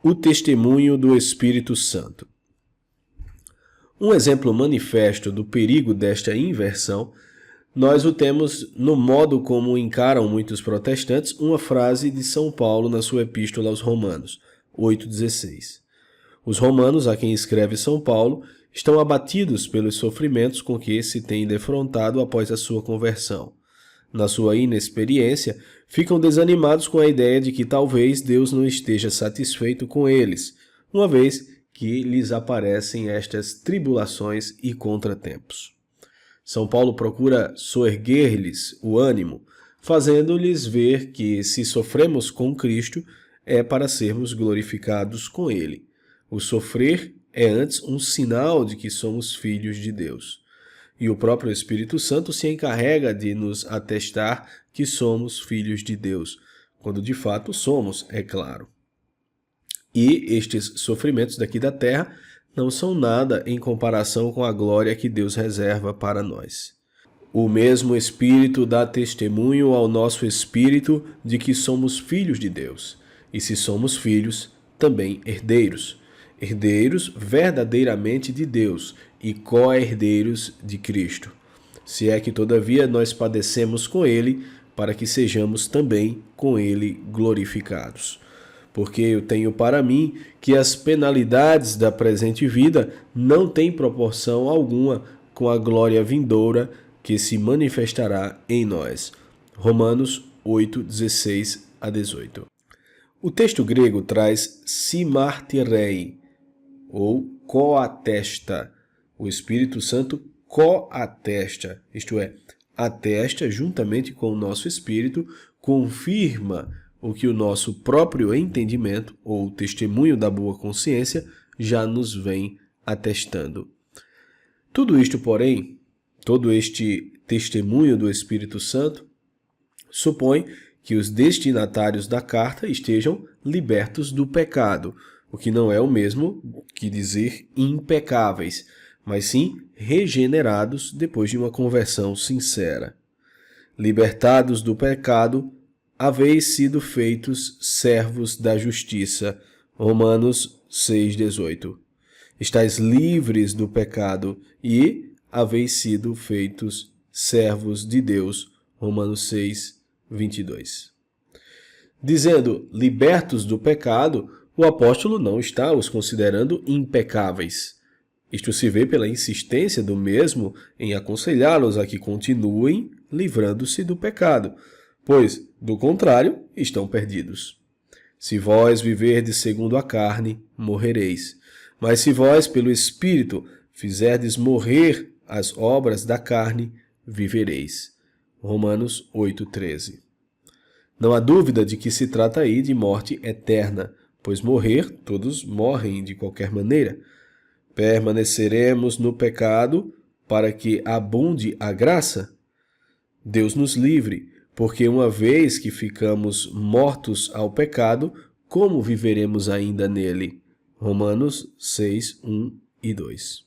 o testemunho do Espírito Santo. Um exemplo manifesto do perigo desta inversão, nós o temos no modo como encaram muitos protestantes uma frase de São Paulo na sua epístola aos Romanos, 8,16. Os romanos, a quem escreve São Paulo, estão abatidos pelos sofrimentos com que se têm defrontado após a sua conversão. Na sua inexperiência, ficam desanimados com a ideia de que talvez Deus não esteja satisfeito com eles, uma vez que lhes aparecem estas tribulações e contratempos. São Paulo procura soerguer-lhes o ânimo, fazendo-lhes ver que, se sofremos com Cristo, é para sermos glorificados com Ele. O sofrer é antes um sinal de que somos filhos de Deus. E o próprio Espírito Santo se encarrega de nos atestar que somos filhos de Deus, quando de fato somos, é claro. E estes sofrimentos daqui da terra não são nada em comparação com a glória que Deus reserva para nós. O mesmo Espírito dá testemunho ao nosso espírito de que somos filhos de Deus. E se somos filhos, também herdeiros. Herdeiros verdadeiramente de Deus e co-herdeiros de Cristo. Se é que todavia nós padecemos com Ele, para que sejamos também com Ele glorificados. Porque eu tenho para mim que as penalidades da presente vida não têm proporção alguma com a glória vindoura que se manifestará em nós. Romanos 8, 16 a 18. O texto grego traz simartirei, ou coatesta. O Espírito Santo coatesta, isto é, atesta juntamente com o nosso espírito, confirma o que o nosso próprio entendimento ou testemunho da boa consciência já nos vem atestando. Tudo isto, porém, todo este testemunho do Espírito Santo supõe que os destinatários da carta estejam libertos do pecado, o que não é o mesmo que dizer impecáveis, mas sim regenerados depois de uma conversão sincera. Libertados do pecado, haveis sido feitos servos da justiça. Romanos 6,18. Estais livres do pecado e haveis sido feitos servos de Deus. Romanos 6,22. Dizendo libertos do pecado, o apóstolo não está os considerando impecáveis. Isto se vê pela insistência do mesmo em aconselhá-los a que continuem livrando-se do pecado, pois, do contrário, estão perdidos. Se vós viverdes segundo a carne, morrereis. Mas se vós, pelo Espírito, fizerdes morrer as obras da carne, vivereis. Romanos 8,13. Não há dúvida de que se trata aí de morte eterna, pois morrer, todos morrem de qualquer maneira. Permaneceremos no pecado para que abunde a graça? Deus nos livre, porque uma vez que ficamos mortos ao pecado, como viveremos ainda nele? Romanos 6, 1 e 2.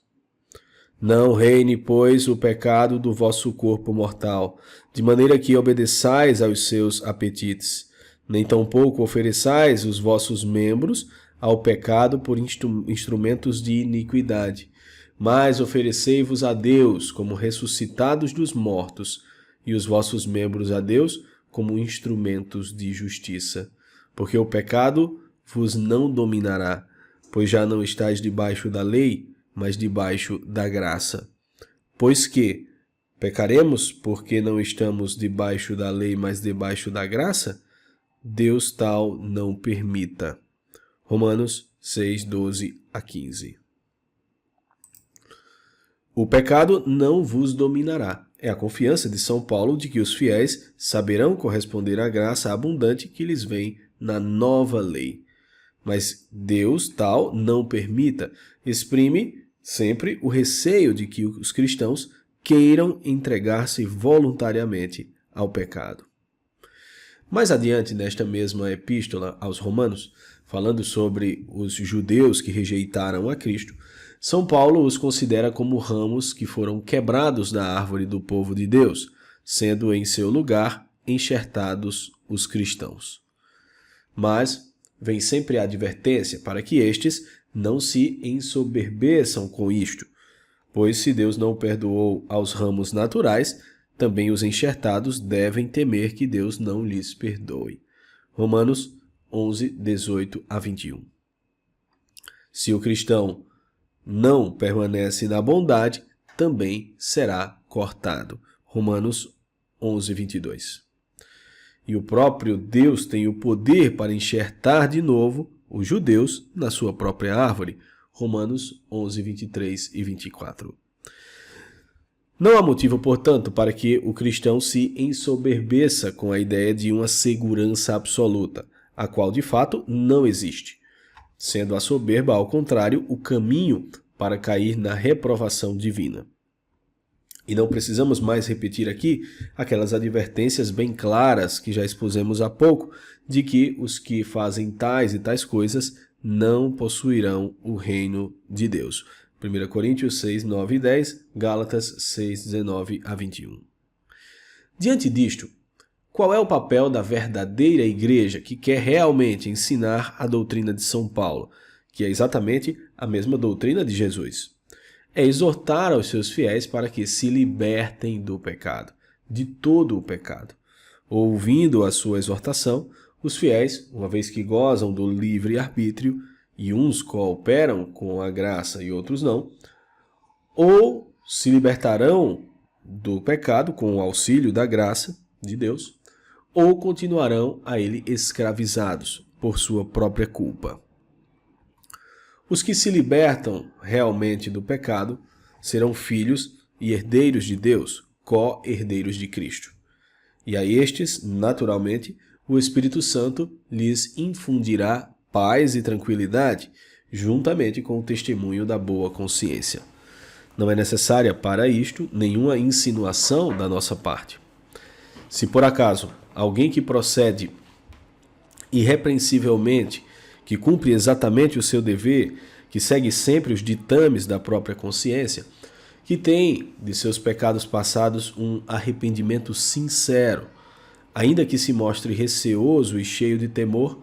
Não reine, pois, o pecado do vosso corpo mortal, de maneira que obedeçais aos seus apetites, nem tampouco ofereçais os vossos membros ao pecado por instrumentos de iniquidade, mas oferecei-vos a Deus como ressuscitados dos mortos, e os vossos membros a Deus como instrumentos de justiça. Porque o pecado vos não dominará, pois já não estáis debaixo da lei, mas debaixo da graça. Pois que pecaremos porque não estamos debaixo da lei, mas debaixo da graça? Deus tal não permita. Romanos 6, 12 a 15. O pecado não vos dominará. É a confiança de São Paulo de que os fiéis saberão corresponder à graça abundante que lhes vem na nova lei. Mas Deus tal não permita, exprime sempre o receio de que os cristãos queiram entregar-se voluntariamente ao pecado. Mais adiante, nesta mesma epístola aos Romanos, falando sobre os judeus que rejeitaram a Cristo, São Paulo os considera como ramos que foram quebrados da árvore do povo de Deus, sendo em seu lugar enxertados os cristãos. Mas vem sempre a advertência para que estes não se ensoberbeçam com isto. Pois se Deus não perdoou aos ramos naturais, também os enxertados devem temer que Deus não lhes perdoe. Romanos 11, 18 a 21. Se o cristão não permanece na bondade, também será cortado. Romanos 11, 22. E o próprio Deus tem o poder para enxertar de novo os judeus na sua própria árvore. Romanos 11, 23 e 24. Não há motivo, portanto, para que o cristão se ensoberbeça com a ideia de uma segurança absoluta, a qual de fato não existe, sendo a soberba, ao contrário, o caminho para cair na reprovação divina. E não precisamos mais repetir aqui aquelas advertências bem claras que já expusemos há pouco, de que os que fazem tais e tais coisas não possuirão o reino de Deus. 1 Coríntios 6, 9 e 10, Gálatas 6, 19 a 21. Diante disto, qual é o papel da verdadeira igreja que quer realmente ensinar a doutrina de São Paulo, que é exatamente a mesma doutrina de Jesus? É exortar aos seus fiéis para que se libertem do pecado, de todo o pecado. Ouvindo a sua exortação, os fiéis, uma vez que gozam do livre-arbítrio, e uns cooperam com a graça e outros não, ou se libertarão do pecado com o auxílio da graça de Deus, ou continuarão a ele escravizados por sua própria culpa. Os que se libertam realmente do pecado serão filhos e herdeiros de Deus, co-herdeiros de Cristo. E a estes, naturalmente, o Espírito Santo lhes infundirá paz e tranquilidade, juntamente com o testemunho da boa consciência. Não é necessária para isto nenhuma insinuação da nossa parte. Se por acaso alguém que procede irrepreensivelmente, que cumpre exatamente o seu dever, que segue sempre os ditames da própria consciência, que tem de seus pecados passados um arrependimento sincero, ainda que se mostre receoso e cheio de temor,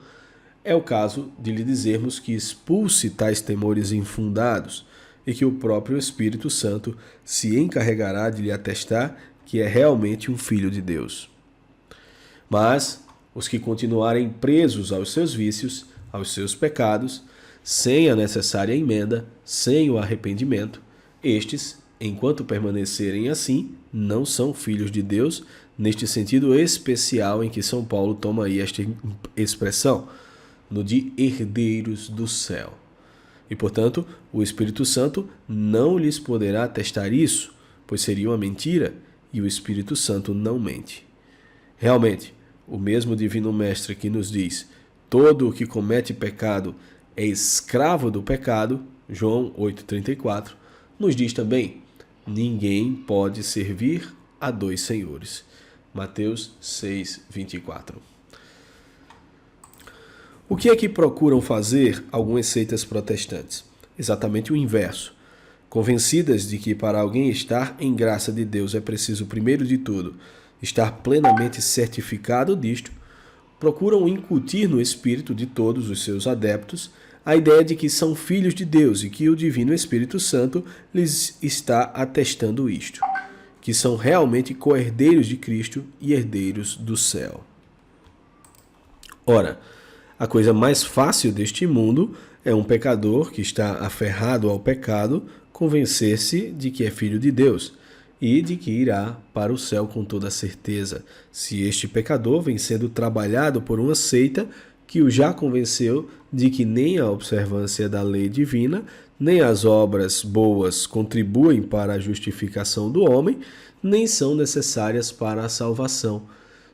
é o caso de lhe dizermos que expulse tais temores infundados e que o próprio Espírito Santo se encarregará de lhe atestar que é realmente um filho de Deus. Mas os que continuarem presos aos seus vícios, aos seus pecados, sem a necessária emenda, sem o arrependimento, estes, enquanto permanecerem assim, não são filhos de Deus, neste sentido especial em que São Paulo toma aí esta expressão, no de herdeiros do céu. E, portanto, o Espírito Santo não lhes poderá atestar isso, pois seria uma mentira, e o Espírito Santo não mente. Realmente, o mesmo Divino Mestre que nos diz: todo o que comete pecado é escravo do pecado, João 8,34, nos diz também: ninguém pode servir a dois senhores, Mateus 6,24. O que é que procuram fazer algumas seitas protestantes? Exatamente o inverso. Convencidas de que para alguém estar em graça de Deus é preciso, primeiro de tudo, estar plenamente certificado disto, procuram incutir no espírito de todos os seus adeptos a ideia de que são filhos de Deus e que o Divino Espírito Santo lhes está atestando isto, que são realmente co-herdeiros de Cristo e herdeiros do céu. Ora, a coisa mais fácil deste mundo é um pecador que está aferrado ao pecado convencer-se de que é filho de Deus e de que irá para o céu com toda certeza, se este pecador vem sendo trabalhado por uma seita que o já convenceu de que nem a observância da lei divina, nem as obras boas contribuem para a justificação do homem, nem são necessárias para a salvação,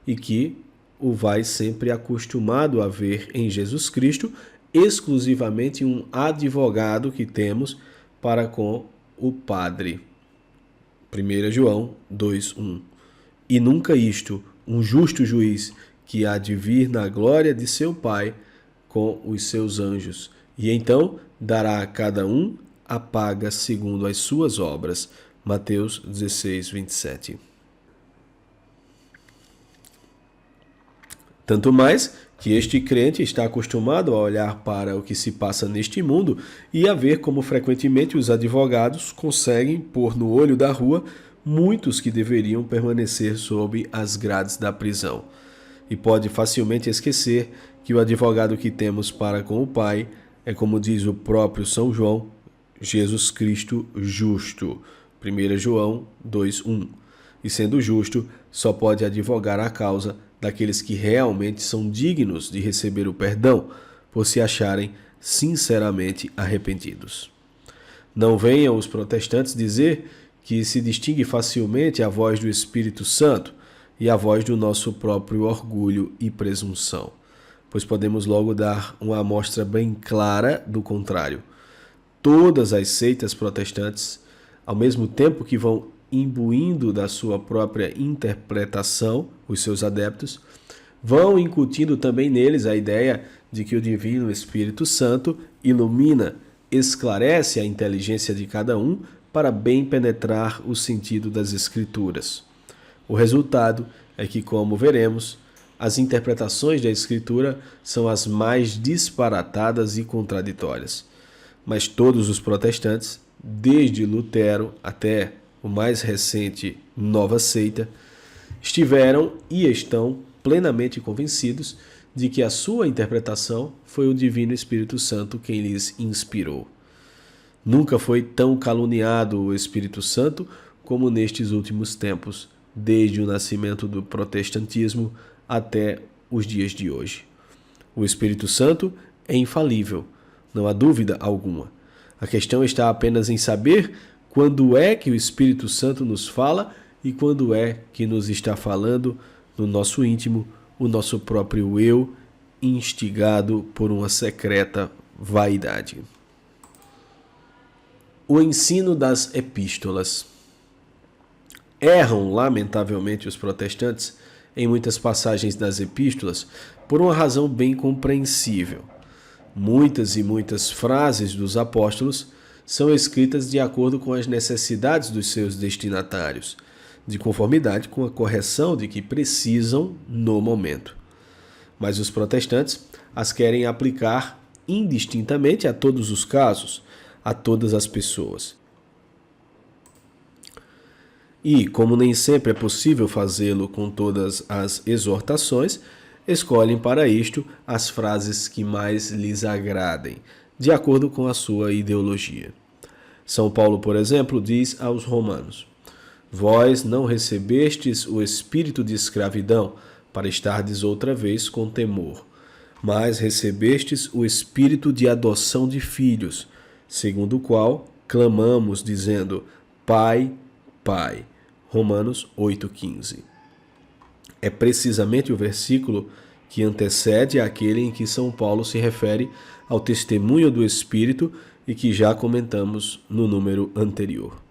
e que o vai sempre acostumado a ver em Jesus Cristo exclusivamente um advogado que temos para com o Padre. 1 João 2,1. E nunca isto, um justo juiz que há de vir na glória de seu Pai com os seus anjos, e então dará a cada um a paga segundo as suas obras. Mateus 16, 27. Tanto mais que este crente está acostumado a olhar para o que se passa neste mundo e a ver como frequentemente os advogados conseguem pôr no olho da rua muitos que deveriam permanecer sob as grades da prisão. E pode facilmente esquecer que o advogado que temos para com o Pai é, como diz o próprio São João, Jesus Cristo justo. 1 João 2:1. E sendo justo, só pode advogar a causa daqueles que realmente são dignos de receber o perdão, por se acharem sinceramente arrependidos. Não venham os protestantes dizer que se distingue facilmente a voz do Espírito Santo e a voz do nosso próprio orgulho e presunção, pois podemos logo dar uma amostra bem clara do contrário. Todas as seitas protestantes, ao mesmo tempo que vão imbuindo da sua própria interpretação os seus adeptos, vão incutindo também neles a ideia de que o Divino Espírito Santo ilumina, esclarece a inteligência de cada um para bem penetrar o sentido das Escrituras. O resultado é que, como veremos, as interpretações da Escritura são as mais disparatadas e contraditórias. Mas todos os protestantes, desde Lutero até o mais recente Nova Seita, estiveram e estão plenamente convencidos de que a sua interpretação foi o Divino Espírito Santo quem lhes inspirou. Nunca foi tão caluniado o Espírito Santo como nestes últimos tempos, desde o nascimento do protestantismo até os dias de hoje. O Espírito Santo é infalível, não há dúvida alguma. A questão está apenas em saber quando é que o Espírito Santo nos fala e quando é que nos está falando no nosso íntimo, o nosso próprio eu, instigado por uma secreta vaidade. O ensino das epístolas. Erram, lamentavelmente, os protestantes em muitas passagens das epístolas por uma razão bem compreensível. Muitas e muitas frases dos apóstolos são escritas de acordo com as necessidades dos seus destinatários, de conformidade com a correção de que precisam no momento. Mas os protestantes as querem aplicar indistintamente a todos os casos, a todas as pessoas. E, como nem sempre é possível fazê-lo com todas as exortações, escolhem para isto as frases que mais lhes agradem, de acordo com a sua ideologia. São Paulo, por exemplo, diz aos romanos: Vós não recebestes o espírito de escravidão para estardes outra vez com temor, mas recebestes o espírito de adoção de filhos, segundo o qual clamamos, dizendo: Pai, Pai. Romanos 8,15. É precisamente o versículo que antecede aquele em que São Paulo se refere ao testemunho do Espírito e que já comentamos no número anterior.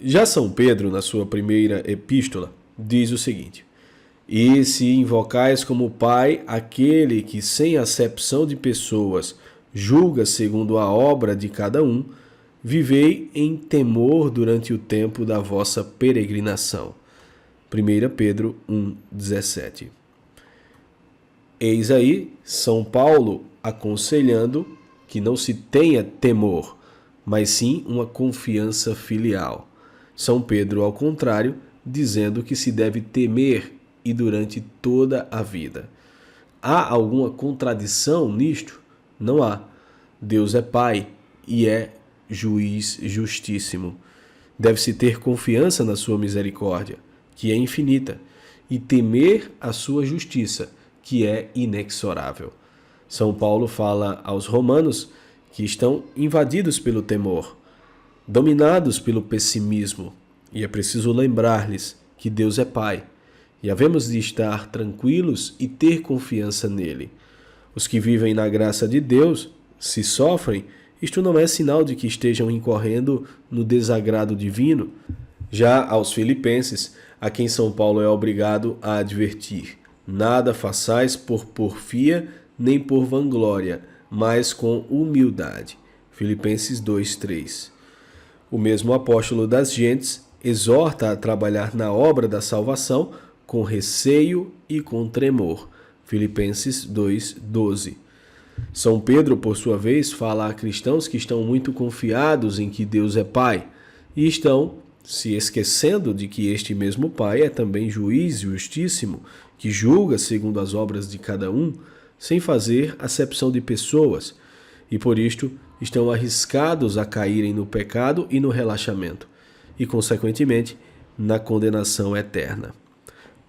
Já São Pedro, na sua primeira epístola, diz o seguinte: E se invocais como Pai aquele que, sem acepção de pessoas, julga segundo a obra de cada um, vivei em temor durante o tempo da vossa peregrinação. 1 Pedro 1,17. Eis aí São Paulo aconselhando que não se tenha temor, mas sim uma confiança filial. São Pedro, ao contrário, dizendo que se deve temer e durante toda a vida. Há alguma contradição nisto? Não há. Deus é Pai e é juiz justíssimo. Deve-se ter confiança na sua misericórdia, que é infinita, e temer a sua justiça, que é inexorável. São Paulo fala aos romanos que estão invadidos pelo temor, dominados pelo pessimismo, e é preciso lembrar-lhes que Deus é Pai, e havemos de estar tranquilos e ter confiança nele. Os que vivem na graça de Deus, se sofrem, isto não é sinal de que estejam incorrendo no desagrado divino. Já aos filipenses, a quem São Paulo é obrigado a advertir: nada façais por porfia nem por vanglória, mas com humildade. Filipenses 2:3. O mesmo apóstolo das gentes exorta a trabalhar na obra da salvação com receio e com tremor. Filipenses 2:12. São Pedro, por sua vez, fala a cristãos que estão muito confiados em que Deus é Pai e estão se esquecendo de que este mesmo Pai é também juiz justíssimo, que julga segundo as obras de cada um, sem fazer acepção de pessoas, e por isto estão arriscados a caírem no pecado e no relaxamento, e, consequentemente, na condenação eterna.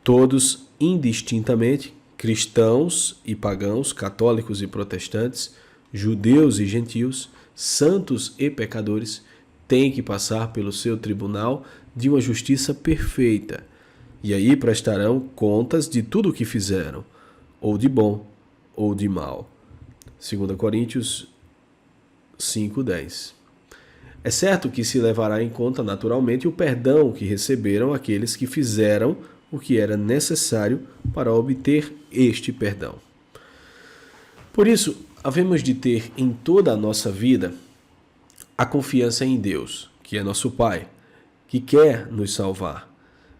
Todos, indistintamente, cristãos e pagãos, católicos e protestantes, judeus e gentios, santos e pecadores, têm que passar pelo seu tribunal de uma justiça perfeita, e aí prestarão contas de tudo o que fizeram, ou de bom ou de mal. 2 Coríntios 5:10. É certo que se levará em conta naturalmente o perdão que receberam aqueles que fizeram o que era necessário para obter este perdão. Por isso, havemos de ter em toda a nossa vida a confiança em Deus, que é nosso Pai, que quer nos salvar,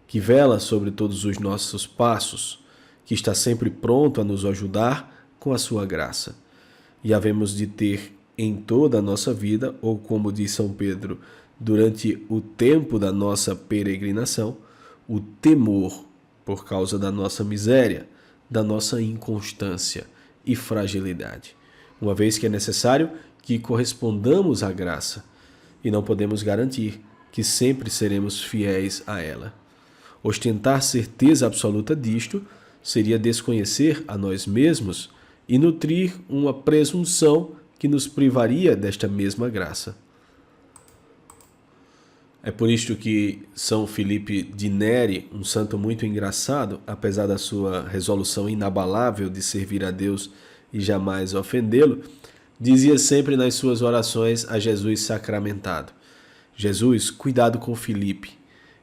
que vela sobre todos os nossos passos, que está sempre pronto a nos ajudar com a sua graça. E havemos de ter em toda a nossa vida, ou como diz São Pedro, durante o tempo da nossa peregrinação, o temor por causa da nossa miséria, da nossa inconstância e fragilidade, uma vez que é necessário que correspondamos à graça, e não podemos garantir que sempre seremos fiéis a ela. Ostentar certeza absoluta disto seria desconhecer a nós mesmos e nutrir uma presunção que nos privaria desta mesma graça. É por isto que São Filipe de Neri, um santo muito engraçado, apesar da sua resolução inabalável de servir a Deus e jamais ofendê-lo, dizia sempre nas suas orações a Jesus sacramentado: Jesus, cuidado com Filipe,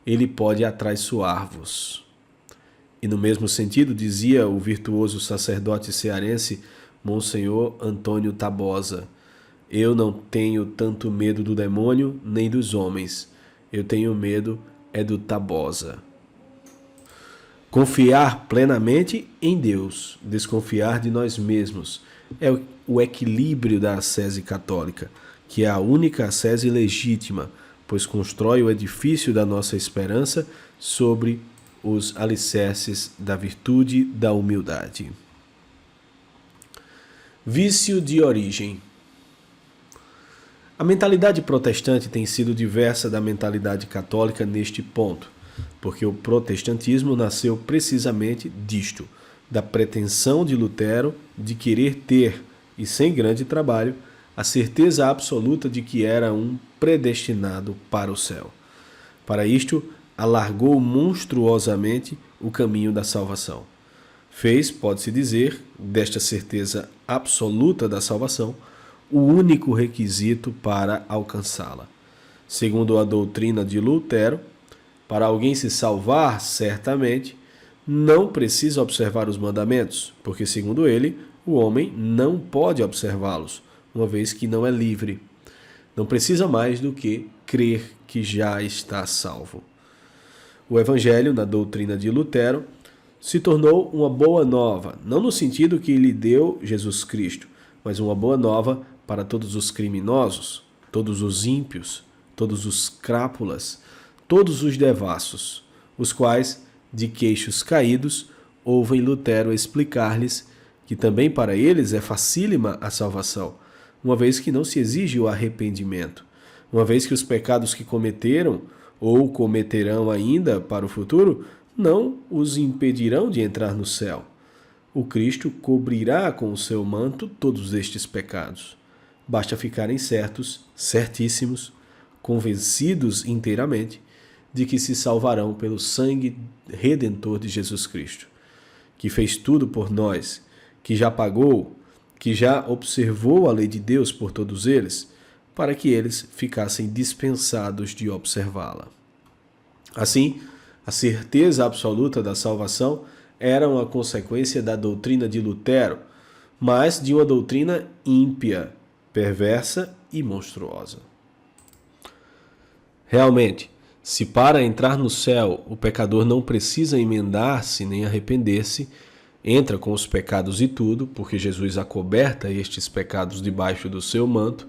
ele pode atraiçoar-vos. E no mesmo sentido dizia o virtuoso sacerdote cearense Monsenhor Antônio Tabosa: eu não tenho tanto medo do demônio nem dos homens, eu tenho medo é do Tabosa. Confiar plenamente em Deus, desconfiar de nós mesmos, é o equilíbrio da ascese católica, que é a única ascese legítima, pois constrói o edifício da nossa esperança sobre os alicerces da virtude da humildade. Vício de origem. A mentalidade protestante tem sido diversa da mentalidade católica neste ponto, porque o protestantismo nasceu precisamente disto, da pretensão de Lutero de querer ter, e sem grande trabalho, a certeza absoluta de que era um predestinado para o céu. Para isto, alargou monstruosamente o caminho da salvação. Fez, pode-se dizer, desta certeza absoluta da salvação, o único requisito para alcançá-la. Segundo a doutrina de Lutero, para alguém se salvar certamente, não precisa observar os mandamentos, porque, segundo ele, o homem não pode observá-los, uma vez que não é livre. Não precisa mais do que crer que já está salvo. O Evangelho, na doutrina de Lutero, se tornou uma boa nova, não no sentido que lhe deu Jesus Cristo, mas uma boa nova para todos os criminosos, todos os ímpios, todos os crápulas, todos os devassos, os quais, de queixos caídos, ouvem Lutero explicar-lhes que também para eles é facílima a salvação, uma vez que não se exige o arrependimento, uma vez que os pecados que cometeram ou cometerão ainda para o futuro não os impedirão de entrar no céu. O Cristo cobrirá com o seu manto todos estes pecados. Basta ficarem certos, certíssimos, convencidos inteiramente de que se salvarão pelo sangue redentor de Jesus Cristo, que fez tudo por nós, que já pagou, que já observou a lei de Deus por todos eles, para que eles ficassem dispensados de observá-la. Assim, a certeza absoluta da salvação era uma consequência da doutrina de Lutero, mas de uma doutrina ímpia, perversa e monstruosa. Realmente, se para entrar no céu o pecador não precisa emendar-se nem arrepender-se, entra com os pecados e tudo, porque Jesus acoberta estes pecados debaixo do seu manto.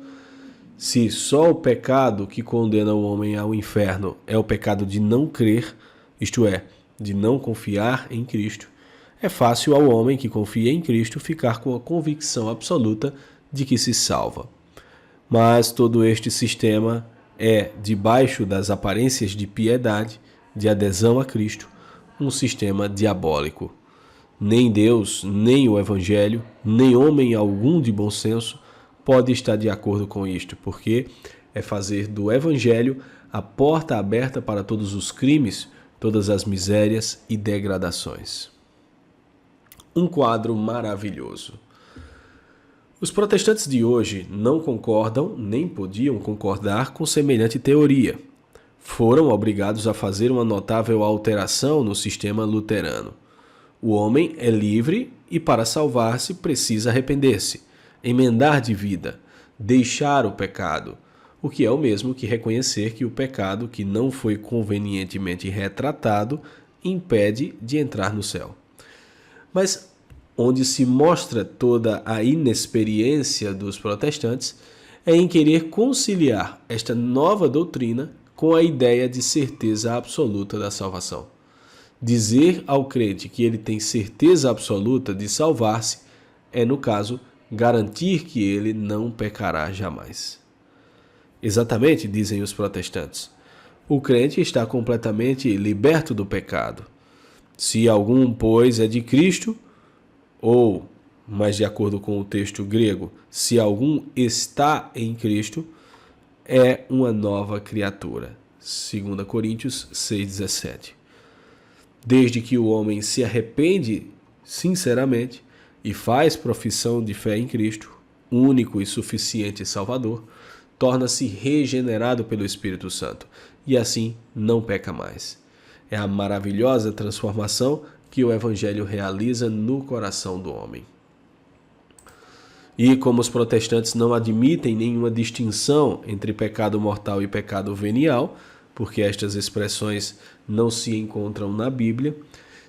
Se só o pecado que condena o homem ao inferno é o pecado de não crer, isto é, de não confiar em Cristo, é fácil ao homem que confia em Cristo ficar com a convicção absoluta de que se salva. Mas todo este sistema é, debaixo das aparências de piedade, de adesão a Cristo, um sistema diabólico. Nem Deus, nem o Evangelho, nem homem algum de bom senso pode estar de acordo com isto, porque é fazer do Evangelho a porta aberta para todos os crimes, todas as misérias e degradações. Um quadro maravilhoso. Os protestantes de hoje não concordam, nem podiam concordar com semelhante teoria. Foram obrigados a fazer uma notável alteração no sistema luterano. O homem é livre e, para salvar-se, precisa arrepender-se, emendar de vida, deixar o pecado, o que é o mesmo que reconhecer que o pecado que não foi convenientemente retratado impede de entrar no céu. Mas onde se mostra toda a inexperiência dos protestantes é em querer conciliar esta nova doutrina com a ideia de certeza absoluta da salvação. Dizer ao crente que ele tem certeza absoluta de salvar-se é, no caso, garantir que ele não pecará jamais. Exatamente, dizem os protestantes. O crente está completamente liberto do pecado. Se algum, pois, é de Cristo, ou, mas de acordo com o texto grego, se algum está em Cristo, é uma nova criatura. 2 Coríntios 6,17. Desde que o homem se arrepende sinceramente e faz profissão de fé em Cristo, único e suficiente Salvador, torna-se regenerado pelo Espírito Santo e assim não peca mais. É a maravilhosa transformação que o Evangelho realiza no coração do homem. E como os protestantes não admitem nenhuma distinção entre pecado mortal e pecado venial, porque estas expressões não se encontram na Bíblia,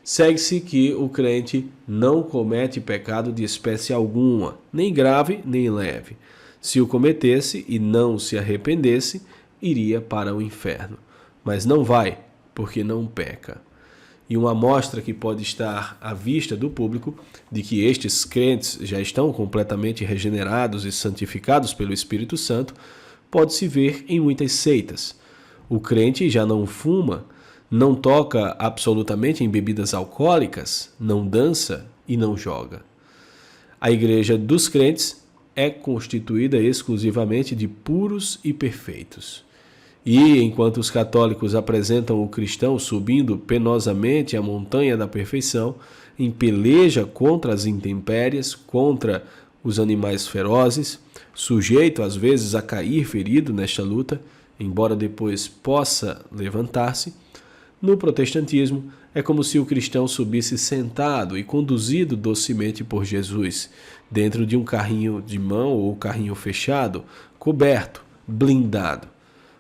segue-se que o crente não comete pecado de espécie alguma, nem grave nem leve. Se o cometesse e não se arrependesse, iria para o inferno. Mas não vai, porque não peca. E uma amostra que pode estar à vista do público de que estes crentes já estão completamente regenerados e santificados pelo Espírito Santo pode-se ver em muitas seitas. O crente já não fuma, não toca absolutamente em bebidas alcoólicas, não dança e não joga. A igreja dos crentes é constituída exclusivamente de puros e perfeitos. E, enquanto os católicos apresentam o cristão subindo penosamente a montanha da perfeição, em peleja contra as intempéries, contra os animais ferozes, sujeito às vezes a cair ferido nesta luta, embora depois possa levantar-se, no protestantismo é como se o cristão subisse sentado e conduzido docemente por Jesus, dentro de um carrinho de mão ou carrinho fechado, coberto, blindado,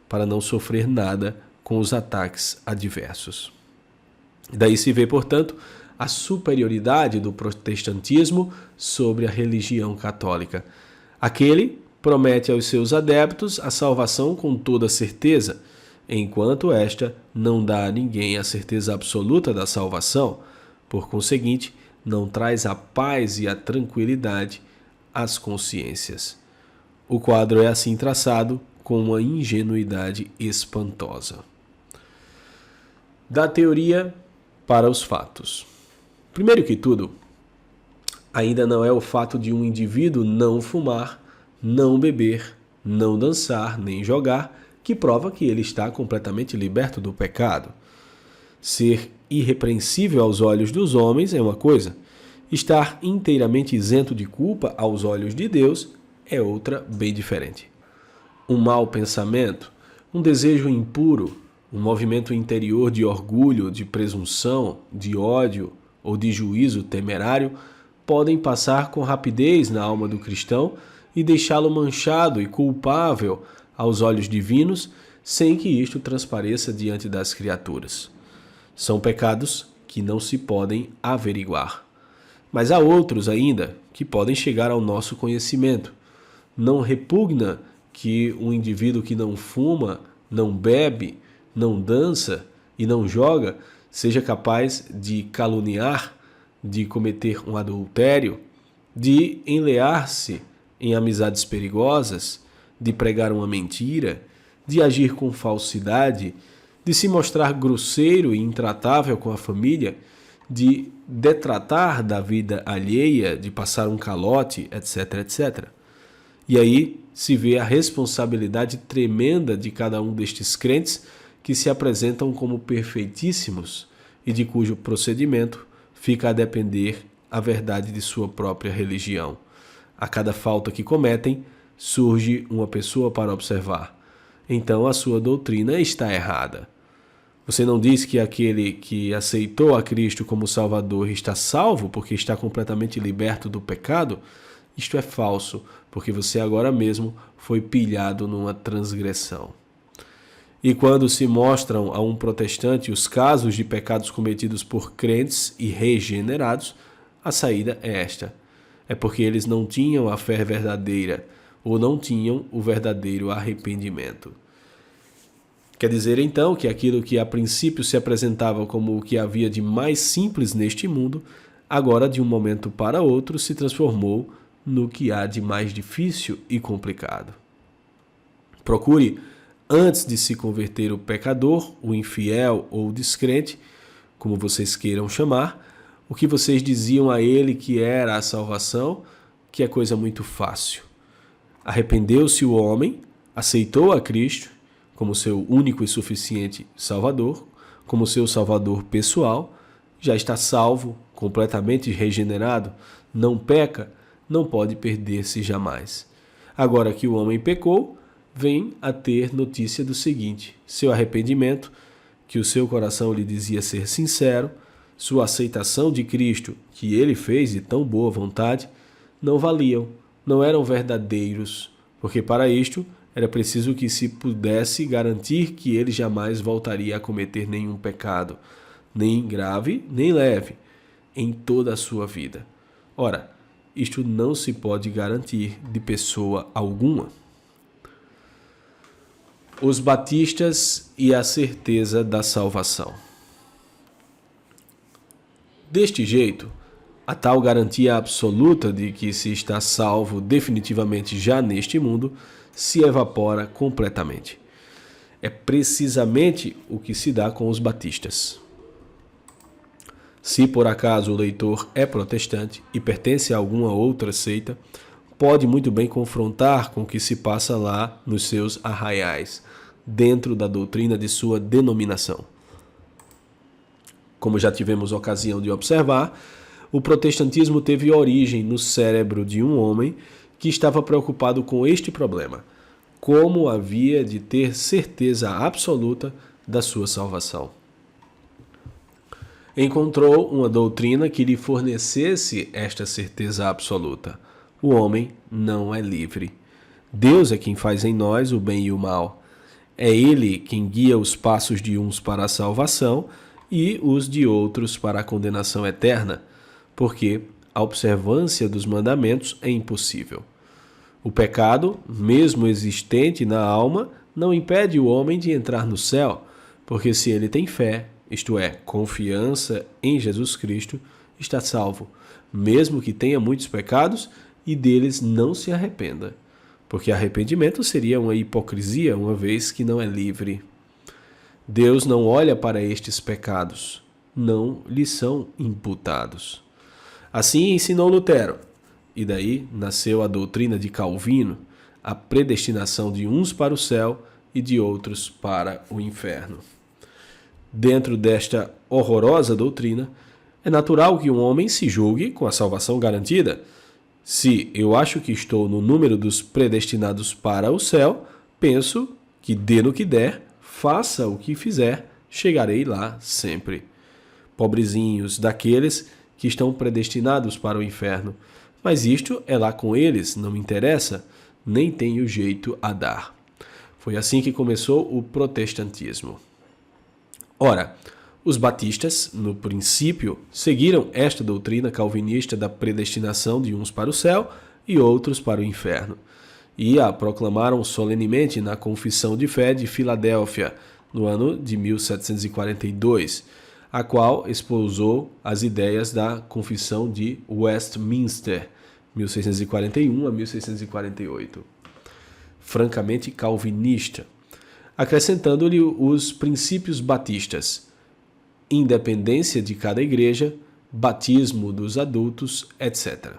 para não sofrer nada com os ataques adversos. Daí se vê, portanto, a superioridade do protestantismo sobre a religião católica. Aquele promete aos seus adeptos a salvação com toda certeza, enquanto esta não dá a ninguém a certeza absoluta da salvação, por conseguinte, não traz a paz e a tranquilidade às consciências. O quadro é assim traçado com uma ingenuidade espantosa. Da teoria para os fatos. Primeiro que tudo, ainda não é o fato de um indivíduo não fumar, não beber, não dançar, nem jogar, que prova que ele está completamente liberto do pecado. Ser irrepreensível aos olhos dos homens é uma coisa, estar inteiramente isento de culpa aos olhos de Deus é outra bem diferente. Um mau pensamento, um desejo impuro, um movimento interior de orgulho, de presunção, de ódio ou de juízo temerário podem passar com rapidez na alma do cristão e deixá-lo manchado e culpável aos olhos divinos, sem que isto transpareça diante das criaturas. São pecados que não se podem averiguar. Mas há outros ainda que podem chegar ao nosso conhecimento. Não repugna que um indivíduo que não fuma, não bebe, não dança e não joga seja capaz de caluniar, de cometer um adultério, de enlear-se em amizades perigosas, de pregar uma mentira, de agir com falsidade, de se mostrar grosseiro e intratável com a família, de detratar da vida alheia, de passar um calote, etc, etc. E aí se vê a responsabilidade tremenda de cada um destes crentes que se apresentam como perfeitíssimos e de cujo procedimento fica a depender a verdade de sua própria religião. A cada falta que cometem, surge uma pessoa para observar. Então a sua doutrina está errada. Você não diz que aquele que aceitou a Cristo como Salvador está salvo porque está completamente liberto do pecado? Isto é falso, porque você agora mesmo foi pilhado numa transgressão. E quando se mostram a um protestante os casos de pecados cometidos por crentes e regenerados, a saída é esta. É porque eles não tinham a fé verdadeira ou não tinham o verdadeiro arrependimento. Quer dizer então que aquilo que a princípio se apresentava como o que havia de mais simples neste mundo, agora de um momento para outro se transformou no que há de mais difícil e complicado. Procure, antes de se converter o pecador, o infiel ou o descrente, como vocês queiram chamar, o que vocês diziam a ele que era a salvação, que é coisa muito fácil. Arrependeu-se o homem, aceitou a Cristo como seu único e suficiente Salvador, como seu Salvador pessoal, já está salvo, completamente regenerado, não peca, não pode perder-se jamais. Agora que o homem pecou, vem a ter notícia do seguinte: seu arrependimento, que o seu coração lhe dizia ser sincero, sua aceitação de Cristo, que ele fez de tão boa vontade, não valiam, não eram verdadeiros, porque para isto era preciso que se pudesse garantir que ele jamais voltaria a cometer nenhum pecado, nem grave, nem leve, em toda a sua vida. Ora, isto não se pode garantir de pessoa alguma. Os batistas e a certeza da salvação. Deste jeito, a tal garantia absoluta de que se está salvo definitivamente já neste mundo se evapora completamente. É precisamente o que se dá com os batistas. Se por acaso o leitor é protestante e pertence a alguma outra seita, pode muito bem confrontar com o que se passa lá nos seus arraiais, dentro da doutrina de sua denominação. Como já tivemos ocasião de observar, o protestantismo teve origem no cérebro de um homem que estava preocupado com este problema: como havia de ter certeza absoluta da sua salvação. Encontrou uma doutrina que lhe fornecesse esta certeza absoluta. O homem não é livre. Deus é quem faz em nós o bem e o mal. É Ele quem guia os passos de uns para a salvação e os de outros para a condenação eterna, porque a observância dos mandamentos é impossível. O pecado, mesmo existente na alma, não impede o homem de entrar no céu, porque se ele tem fé, isto é, confiança em Jesus Cristo, está salvo, mesmo que tenha muitos pecados e deles não se arrependa, porque arrependimento seria uma hipocrisia, uma vez que não é livre. Deus não olha para estes pecados, não lhe são imputados. Assim ensinou Lutero, e daí nasceu a doutrina de Calvino, a predestinação de uns para o céu e de outros para o inferno. Dentro desta horrorosa doutrina, é natural que um homem se julgue com a salvação garantida. Se eu acho que estou no número dos predestinados para o céu, penso que dê no que der, faça o que fizer, chegarei lá sempre. Pobrezinhos daqueles que estão predestinados para o inferno, mas isto é lá com eles, não me interessa, nem tenho jeito a dar. Foi assim que começou o protestantismo. Ora, Os batistas, no princípio, seguiram esta doutrina calvinista da predestinação de uns para o céu e outros para o inferno, e a proclamaram solenemente na Confissão de Fé de Filadélfia, no ano de 1742, a qual espousou as ideias da Confissão de Westminster, 1641 a 1648, francamente calvinista, acrescentando-lhe os princípios batistas: independência de cada igreja, batismo dos adultos, etc.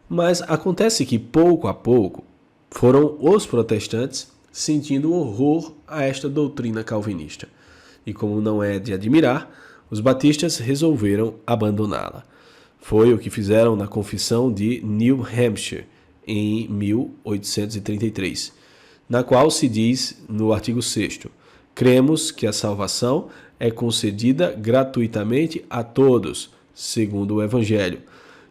Mas acontece que, pouco a pouco, foram os protestantes sentindo horror a esta doutrina calvinista. E como não é de admirar, os batistas resolveram abandoná-la. Foi o que fizeram na Confissão de New Hampshire, em 1833, na qual se diz, no artigo 6º, cremos que a salvação é concedida gratuitamente a todos, segundo o Evangelho,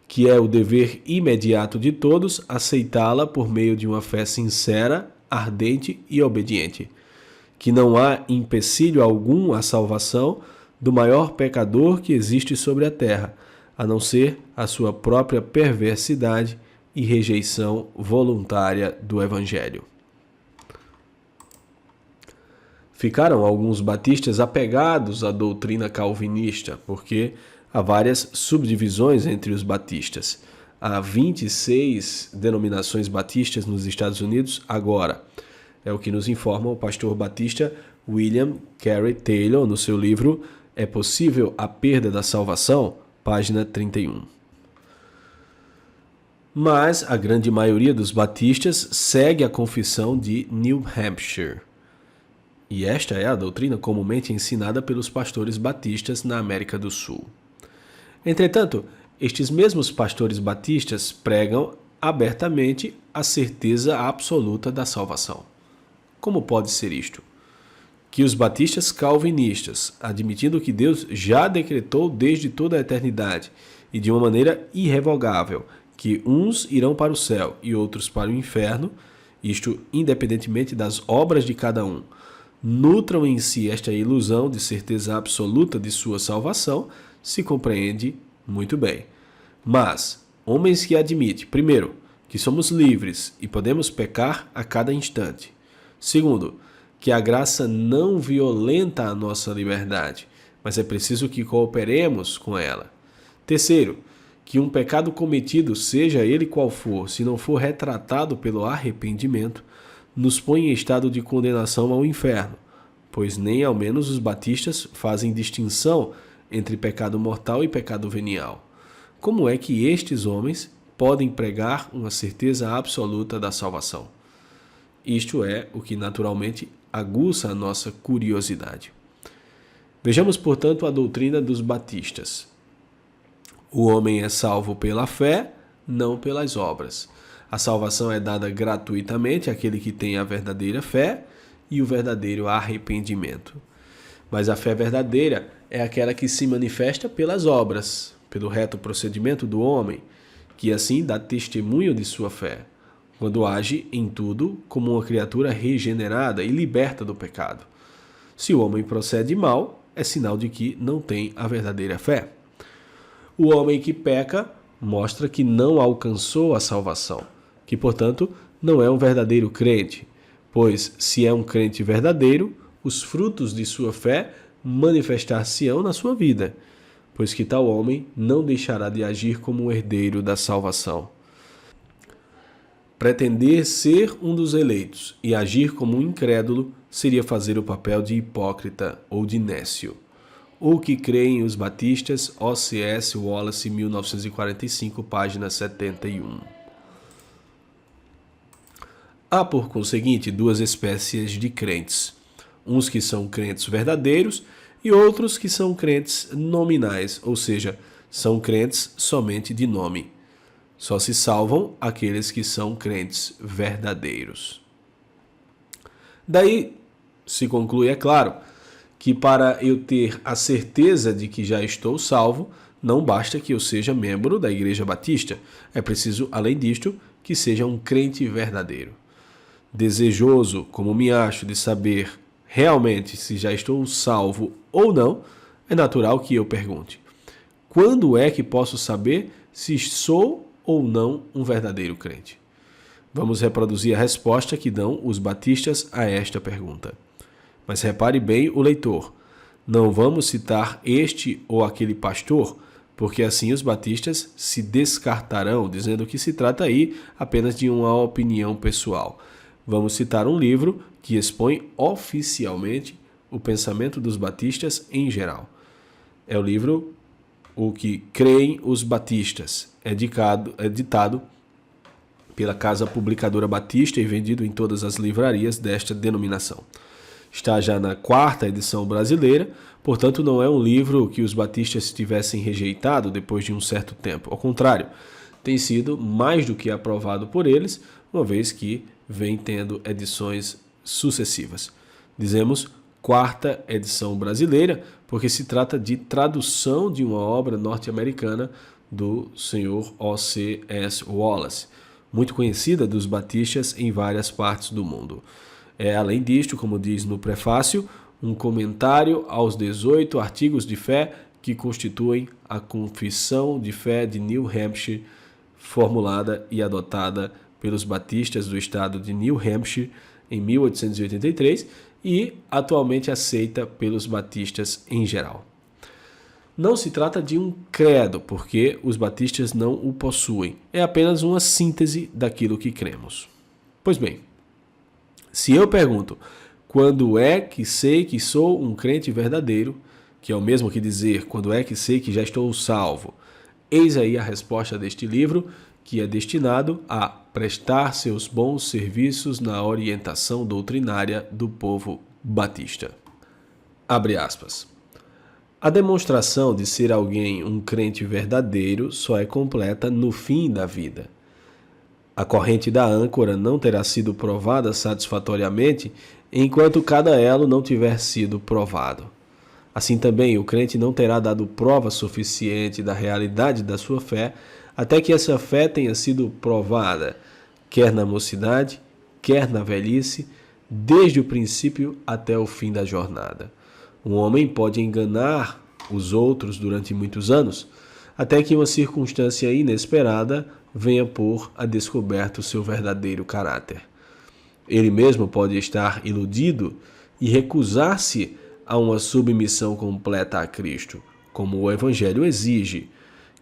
que é o dever imediato de todos aceitá-la por meio de uma fé sincera, ardente e obediente, que não há empecilho algum à salvação do maior pecador que existe sobre a terra, a não ser a sua própria perversidade e rejeição voluntária do Evangelho. Ficaram alguns batistas apegados à doutrina calvinista, porque há várias subdivisões entre os batistas. Há 26 denominações batistas nos Estados Unidos agora. É o que nos informa o pastor batista William Carey Taylor no seu livro É Possível a Perda da Salvação? Página 31. Mas a grande maioria dos batistas segue a Confissão de New Hampshire. E esta é a doutrina comumente ensinada pelos pastores batistas na América do Sul. Entretanto, estes mesmos pastores batistas pregam abertamente a certeza absoluta da salvação. Como pode ser isto? Que os batistas calvinistas, admitindo que Deus já decretou desde toda a eternidade e de uma maneira irrevogável que uns irão para o céu e outros para o inferno, isto independentemente das obras de cada um, nutram em si esta ilusão de certeza absoluta de sua salvação, se compreende muito bem. Mas, homens que admitem, primeiro, que somos livres e podemos pecar a cada instante. Segundo, que a graça não violenta a nossa liberdade, mas é preciso que cooperemos com ela. Terceiro, que um pecado cometido, seja ele qual for, se não for retratado pelo arrependimento, nos põe em estado de condenação ao inferno, pois nem ao menos os batistas fazem distinção entre pecado mortal e pecado venial. Como é que estes homens podem pregar uma certeza absoluta da salvação? Isto é o que naturalmente aguça a nossa curiosidade. Vejamos, portanto, a doutrina dos batistas. O homem é salvo pela fé, não pelas obras. A salvação é dada gratuitamente àquele que tem a verdadeira fé e o verdadeiro arrependimento. Mas a fé verdadeira é aquela que se manifesta pelas obras, pelo reto procedimento do homem, que assim dá testemunho de sua fé, quando age em tudo como uma criatura regenerada e liberta do pecado. Se o homem procede mal, é sinal de que não tem a verdadeira fé. O homem que peca mostra que não alcançou a salvação, que, portanto, não é um verdadeiro crente, pois, se é um crente verdadeiro, os frutos de sua fé manifestar-se-ão na sua vida, pois que tal homem não deixará de agir como um herdeiro da salvação. Pretender ser um dos eleitos e agir como um incrédulo seria fazer o papel de hipócrita ou de nécio. O que creem os batistas, O.C.S. Wallace, 1945, página 71. Há, por conseguinte, duas espécies de crentes. Uns que são crentes verdadeiros e outros que são crentes nominais, ou seja, são crentes somente de nome. Só se salvam aqueles que são crentes verdadeiros. Daí se conclui, é claro, que para eu ter a certeza de que já estou salvo, não basta que eu seja membro da Igreja Batista. É preciso, além disto, que seja um crente verdadeiro. Desejoso, como me acho, de saber realmente se já estou salvo ou não, é natural que eu pergunte: quando é que posso saber se sou ou não um verdadeiro crente? Vamos reproduzir a resposta que dão os batistas a esta pergunta. Mas repare bem o leitor. Não vamos citar este ou aquele pastor, porque assim os batistas se descartarão, dizendo que se trata aí apenas de uma opinião pessoal. Vamos citar um livro que expõe oficialmente o pensamento dos batistas em geral. É o livro O que Creem os Batistas. É ditado pela Casa Publicadora Batista e vendido em todas as livrarias desta denominação. Está já na 4ª edição brasileira, portanto não é um livro que os batistas tivessem rejeitado depois de um certo tempo. Ao contrário, tem sido mais do que aprovado por eles, uma vez que vem tendo edições sucessivas. Dizemos 4ª edição brasileira, porque se trata de tradução de uma obra norte-americana do Sr. O.C.S. Wallace, muito conhecida dos batistas em várias partes do mundo. Além disto, como diz no prefácio, um comentário aos 18 artigos de fé que constituem a Confissão de Fé de New Hampshire, formulada e adotada pelos batistas do estado de New Hampshire em 1883 e atualmente aceita pelos batistas em geral. Não se trata de um credo, porque os batistas não o possuem. É apenas uma síntese daquilo que cremos. Pois bem, se eu pergunto quando é que sei que sou um crente verdadeiro, que é o mesmo que dizer quando é que sei que já estou salvo, eis aí a resposta deste livro, que é destinado a prestar seus bons serviços na orientação doutrinária do povo batista. Abre aspas. A demonstração de ser alguém um crente verdadeiro só é completa no fim da vida. A corrente da âncora não terá sido provada satisfatoriamente enquanto cada elo não tiver sido provado. Assim também, o crente não terá dado prova suficiente da realidade da sua fé até que essa fé tenha sido provada, quer na mocidade, quer na velhice, desde o princípio até o fim da jornada. Um homem pode enganar os outros durante muitos anos, até que uma circunstância inesperada venha pôr a descoberto seu verdadeiro caráter. Ele mesmo pode estar iludido e recusar-se a uma submissão completa a Cristo, como o Evangelho exige,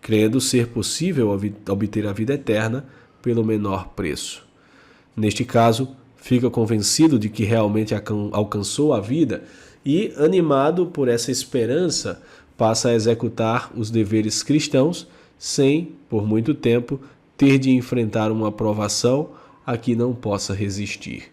crendo ser possível obter a vida eterna pelo menor preço. Neste caso, fica convencido de que realmente alcançou a vida e, animado por essa esperança, passa a executar os deveres cristãos sem, por muito tempo, ter de enfrentar uma provação a que não possa resistir.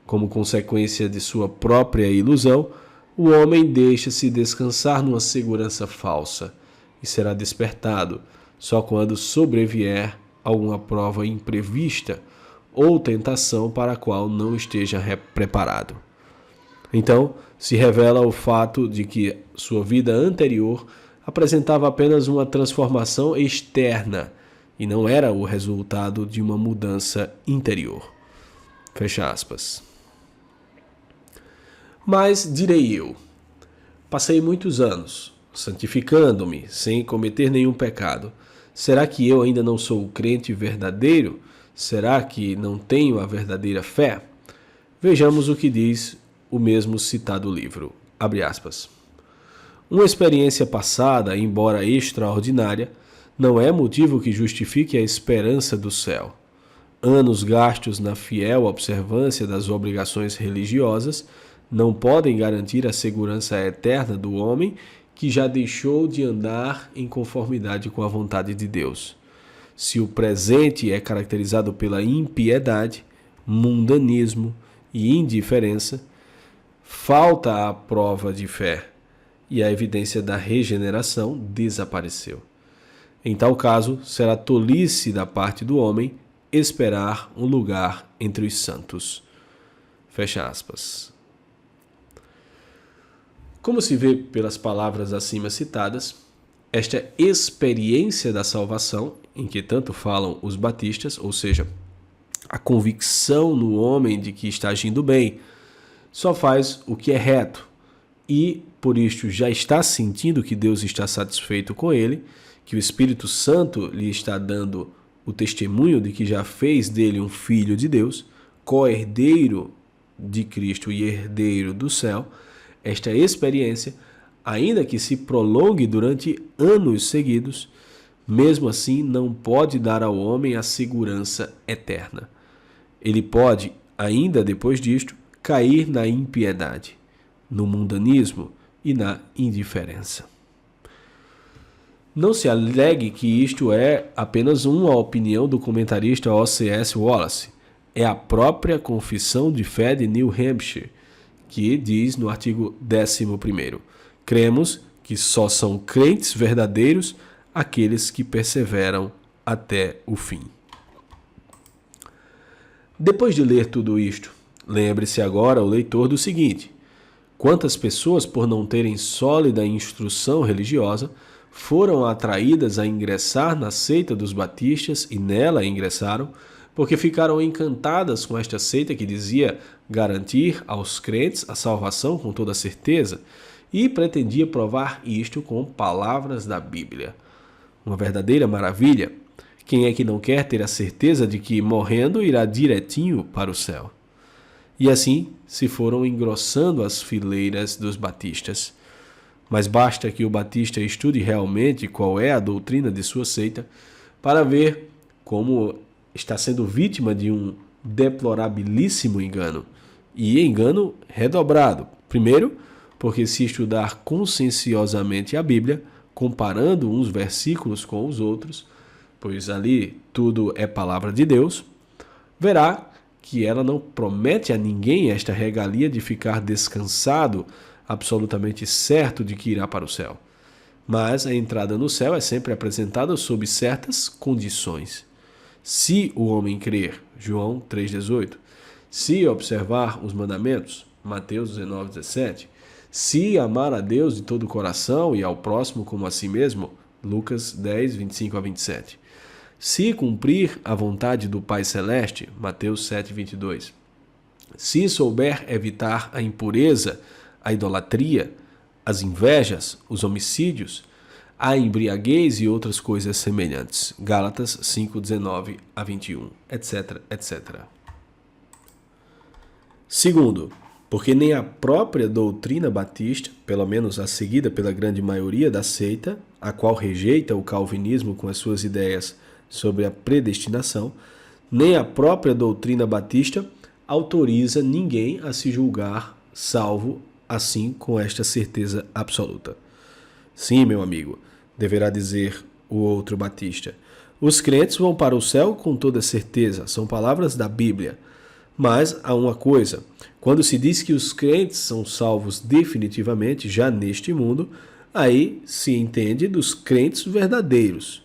Como consequência de sua própria ilusão, o homem deixa-se descansar numa segurança falsa e será despertado só quando sobrevier alguma prova imprevista ou tentação para a qual não esteja preparado. Então, se revela o fato de que sua vida anterior apresentava apenas uma transformação externa e não era o resultado de uma mudança interior. Fecha aspas. Mas, direi eu, passei muitos anos santificando-me sem cometer nenhum pecado. Será que eu ainda não sou o crente verdadeiro? Será que não tenho a verdadeira fé? Vejamos o que diz o mesmo citado livro. Abre aspas. Uma experiência passada, embora extraordinária, não é motivo que justifique a esperança do céu. Anos gastos na fiel observância das obrigações religiosas não podem garantir a segurança eterna do homem que já deixou de andar em conformidade com a vontade de Deus. Se o presente é caracterizado pela impiedade, mundanismo e indiferença, falta a prova de fé e a evidência da regeneração desapareceu. Em tal caso, será tolice da parte do homem esperar um lugar entre os santos. Fecha aspas. Como se vê pelas palavras acima citadas, esta experiência da salvação, em que tanto falam os batistas, ou seja, a convicção no homem de que está agindo bem, só faz o que é reto e, por isto, já está sentindo que Deus está satisfeito com ele, que o Espírito Santo lhe está dando o testemunho de que já fez dele um filho de Deus, co-herdeiro de Cristo e herdeiro do céu, esta experiência, ainda que se prolongue durante anos seguidos, mesmo assim não pode dar ao homem a segurança eterna. Ele pode, ainda depois disto, cair na impiedade, no mundanismo e na indiferença. Não se alegue que isto é apenas uma opinião do comentarista O.C.S. Wallace. É a própria Confissão de Fé de New Hampshire, que diz no artigo 11º: cremos que só são crentes verdadeiros aqueles que perseveram até o fim. Depois de ler tudo isto, lembre-se agora, o leitor, do seguinte: quantas pessoas, por não terem sólida instrução religiosa, foram atraídas a ingressar na seita dos batistas e nela ingressaram, porque ficaram encantadas com esta seita que dizia garantir aos crentes a salvação com toda certeza e pretendia provar isto com palavras da Bíblia. Uma verdadeira maravilha. Quem é que não quer ter a certeza de que, morrendo, irá direitinho para o céu? E assim se foram engrossando as fileiras dos batistas. Mas basta que o batista estude realmente qual é a doutrina de sua seita para ver como está sendo vítima de um deplorabilíssimo engano. E engano redobrado. Primeiro, porque se estudar conscienciosamente a Bíblia, comparando uns versículos com os outros, pois ali tudo é palavra de Deus, verá que ela não promete a ninguém esta regalia de ficar descansado, absolutamente certo de que irá para o céu. Mas a entrada no céu é sempre apresentada sob certas condições. Se o homem crer, João 3,18, se observar os mandamentos, Mateus 19,17, se amar a Deus de todo o coração e ao próximo como a si mesmo, Lucas 10, 25 a 27, se cumprir a vontade do Pai Celeste, Mateus 7, 22, se souber evitar a impureza, a idolatria, as invejas, os homicídios, a embriaguez e outras coisas semelhantes. Gálatas 5, 19 a 21, etc, etc. Segundo, porque nem a própria doutrina batista, pelo menos a seguida pela grande maioria da seita, a qual rejeita o calvinismo com as suas ideias sobre a predestinação, nem a própria doutrina batista autoriza ninguém a se julgar salvo assim com esta certeza absoluta. Sim, meu amigo, deverá dizer o outro batista, os crentes vão para o céu com toda certeza, são palavras da Bíblia. Mas há uma coisa, quando se diz que os crentes são salvos definitivamente já neste mundo, aí se entende dos crentes verdadeiros.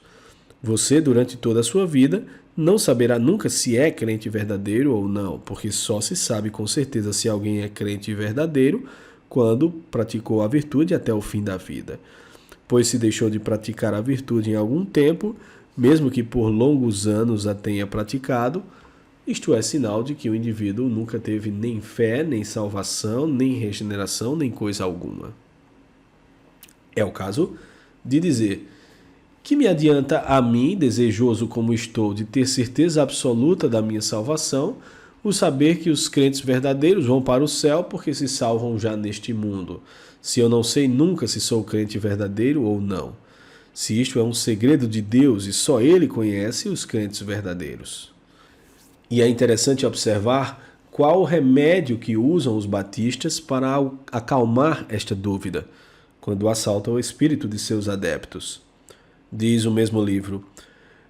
Você, durante toda a sua vida, não saberá nunca se é crente verdadeiro ou não, porque só se sabe com certeza se alguém é crente verdadeiro quando praticou a virtude até o fim da vida. Pois se deixou de praticar a virtude em algum tempo, mesmo que por longos anos a tenha praticado, isto é sinal de que o indivíduo nunca teve nem fé, nem salvação, nem regeneração, nem coisa alguma. É o caso de dizer: que me adianta a mim, desejoso como estou de ter certeza absoluta da minha salvação, o saber que os crentes verdadeiros vão para o céu porque se salvam já neste mundo, se eu não sei nunca se sou crente verdadeiro ou não? Se isto é um segredo de Deus e só Ele conhece os crentes verdadeiros. E é interessante observar qual o remédio que usam os batistas para acalmar esta dúvida, quando assaltam o espírito de seus adeptos. Diz o mesmo livro: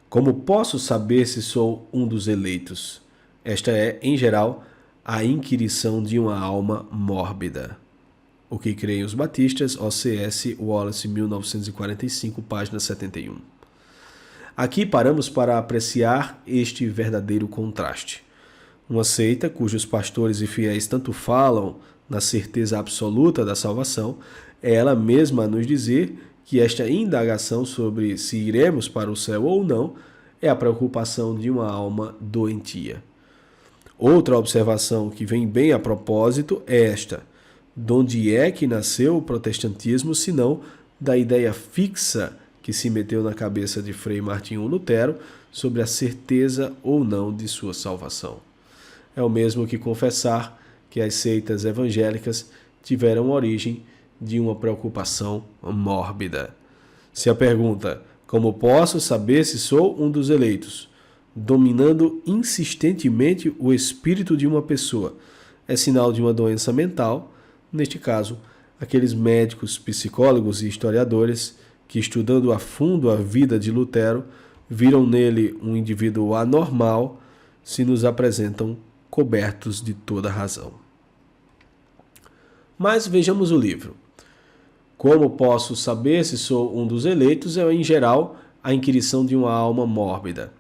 como posso saber se sou um dos eleitos? Esta é, em geral, a inquirição de uma alma mórbida. O que creem os batistas, O.C.S. Wallace, 1945, página 71. Aqui paramos para apreciar este verdadeiro contraste. Uma seita cujos pastores e fiéis tanto falam na certeza absoluta da salvação, é ela mesma a nos dizer que esta indagação sobre se iremos para o céu ou não é a preocupação de uma alma doentia. Outra observação que vem bem a propósito é esta: de onde é que nasceu o protestantismo, senão da ideia fixa que se meteu na cabeça de Frei Martinho Lutero sobre a certeza ou não de sua salvação? É o mesmo que confessar que as seitas evangélicas tiveram origem de uma preocupação mórbida. Se a pergunta, como posso saber se sou um dos eleitos, dominando insistentemente o espírito de uma pessoa, é sinal de uma doença mental, neste caso, aqueles médicos, psicólogos e historiadores que, estudando a fundo a vida de Lutero, viram nele um indivíduo anormal, se nos apresentam cobertos de toda razão. Mas vejamos o livro. Como posso saber se sou um dos eleitos é, em geral, a inquirição de uma alma mórbida.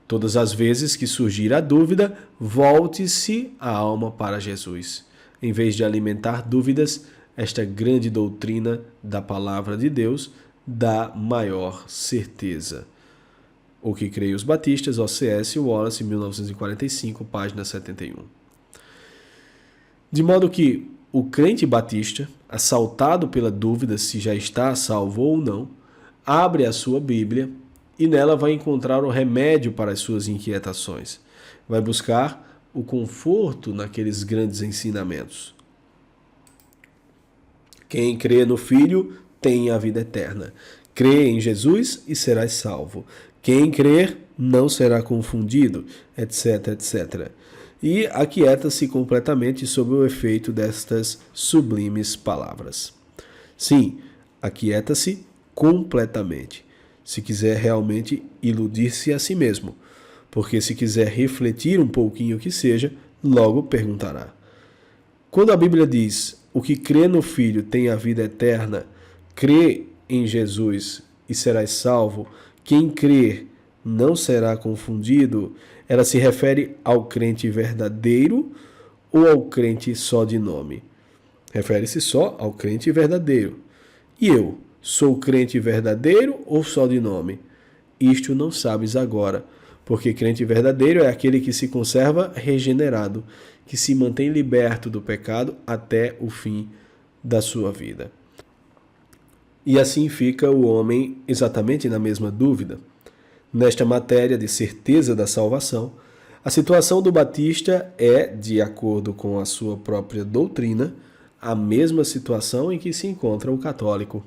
Todas as vezes que surgir a dúvida, volte-se a alma para Jesus. Em vez de alimentar dúvidas, esta grande doutrina da palavra de Deus dá maior certeza. O que creem os batistas, O.C.S. Wallace, 1945, página 71. De modo que o crente batista, assaltado pela dúvida se já está salvo ou não, abre a sua Bíblia e nela vai encontrar o remédio para as suas inquietações. Vai buscar o conforto naqueles grandes ensinamentos. Quem crê no Filho tem a vida eterna. Crê em Jesus e serás salvo. Quem crer não será confundido, etc, etc. E aquieta-se completamente sob o efeito destas sublimes palavras. Sim, aquieta-se completamente, se quiser realmente iludir-se a si mesmo, porque se quiser refletir um pouquinho que seja, logo perguntará. Quando a Bíblia diz, o que crê no Filho tem a vida eterna, crê em Jesus e serás salvo, quem crer não será confundido, ela se refere ao crente verdadeiro ou ao crente só de nome? Refere-se só ao crente verdadeiro. E eu, sou crente verdadeiro ou só de nome? Isto não sabes agora, porque crente verdadeiro é aquele que se conserva regenerado, que se mantém liberto do pecado até o fim da sua vida. E assim fica o homem exatamente na mesma dúvida. Nesta matéria de certeza da salvação, a situação do batista é, de acordo com a sua própria doutrina, a mesma situação em que se encontra o católico.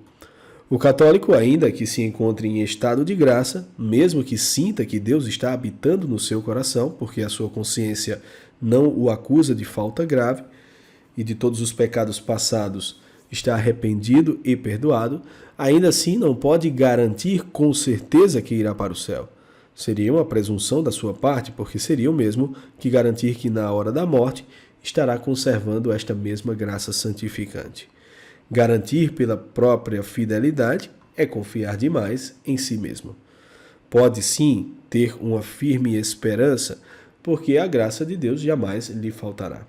O católico, ainda que se encontre em estado de graça, mesmo que sinta que Deus está habitando no seu coração, porque a sua consciência não o acusa de falta grave e de todos os pecados passados está arrependido e perdoado, ainda assim não pode garantir com certeza que irá para o céu. Seria uma presunção da sua parte, porque seria o mesmo que garantir que na hora da morte estará conservando esta mesma graça santificante. Garantir pela própria fidelidade é confiar demais em si mesmo. Pode sim ter uma firme esperança, porque a graça de Deus jamais lhe faltará.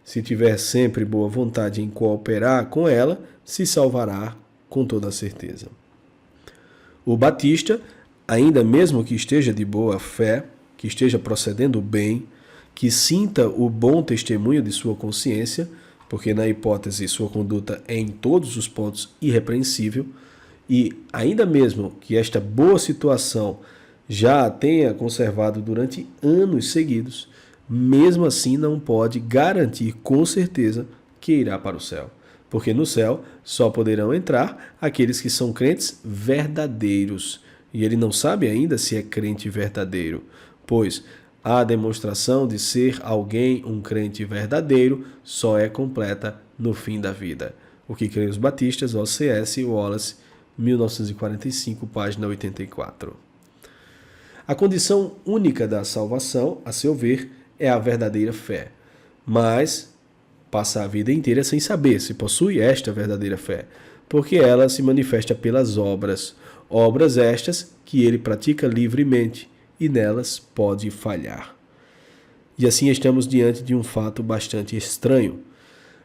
Se tiver sempre boa vontade em cooperar com ela, se salvará com toda certeza. O batista, ainda mesmo que esteja de boa fé, que esteja procedendo bem, que sinta o bom testemunho de sua consciência, porque na hipótese sua conduta é em todos os pontos irrepreensível, e ainda mesmo que esta boa situação já a tenha conservado durante anos seguidos, mesmo assim não pode garantir com certeza que irá para o céu, porque no céu só poderão entrar aqueles que são crentes verdadeiros, e ele não sabe ainda se é crente verdadeiro, pois a demonstração de ser alguém um crente verdadeiro só é completa no fim da vida. O que creem os batistas, O.C.S. Wallace, 1945, página 84. A condição única da salvação, a seu ver, é a verdadeira fé, mas passa a vida inteira sem saber se possui esta verdadeira fé, porque ela se manifesta pelas obras, obras estas que ele pratica livremente, e nelas pode falhar. E assim estamos diante de um fato bastante estranho.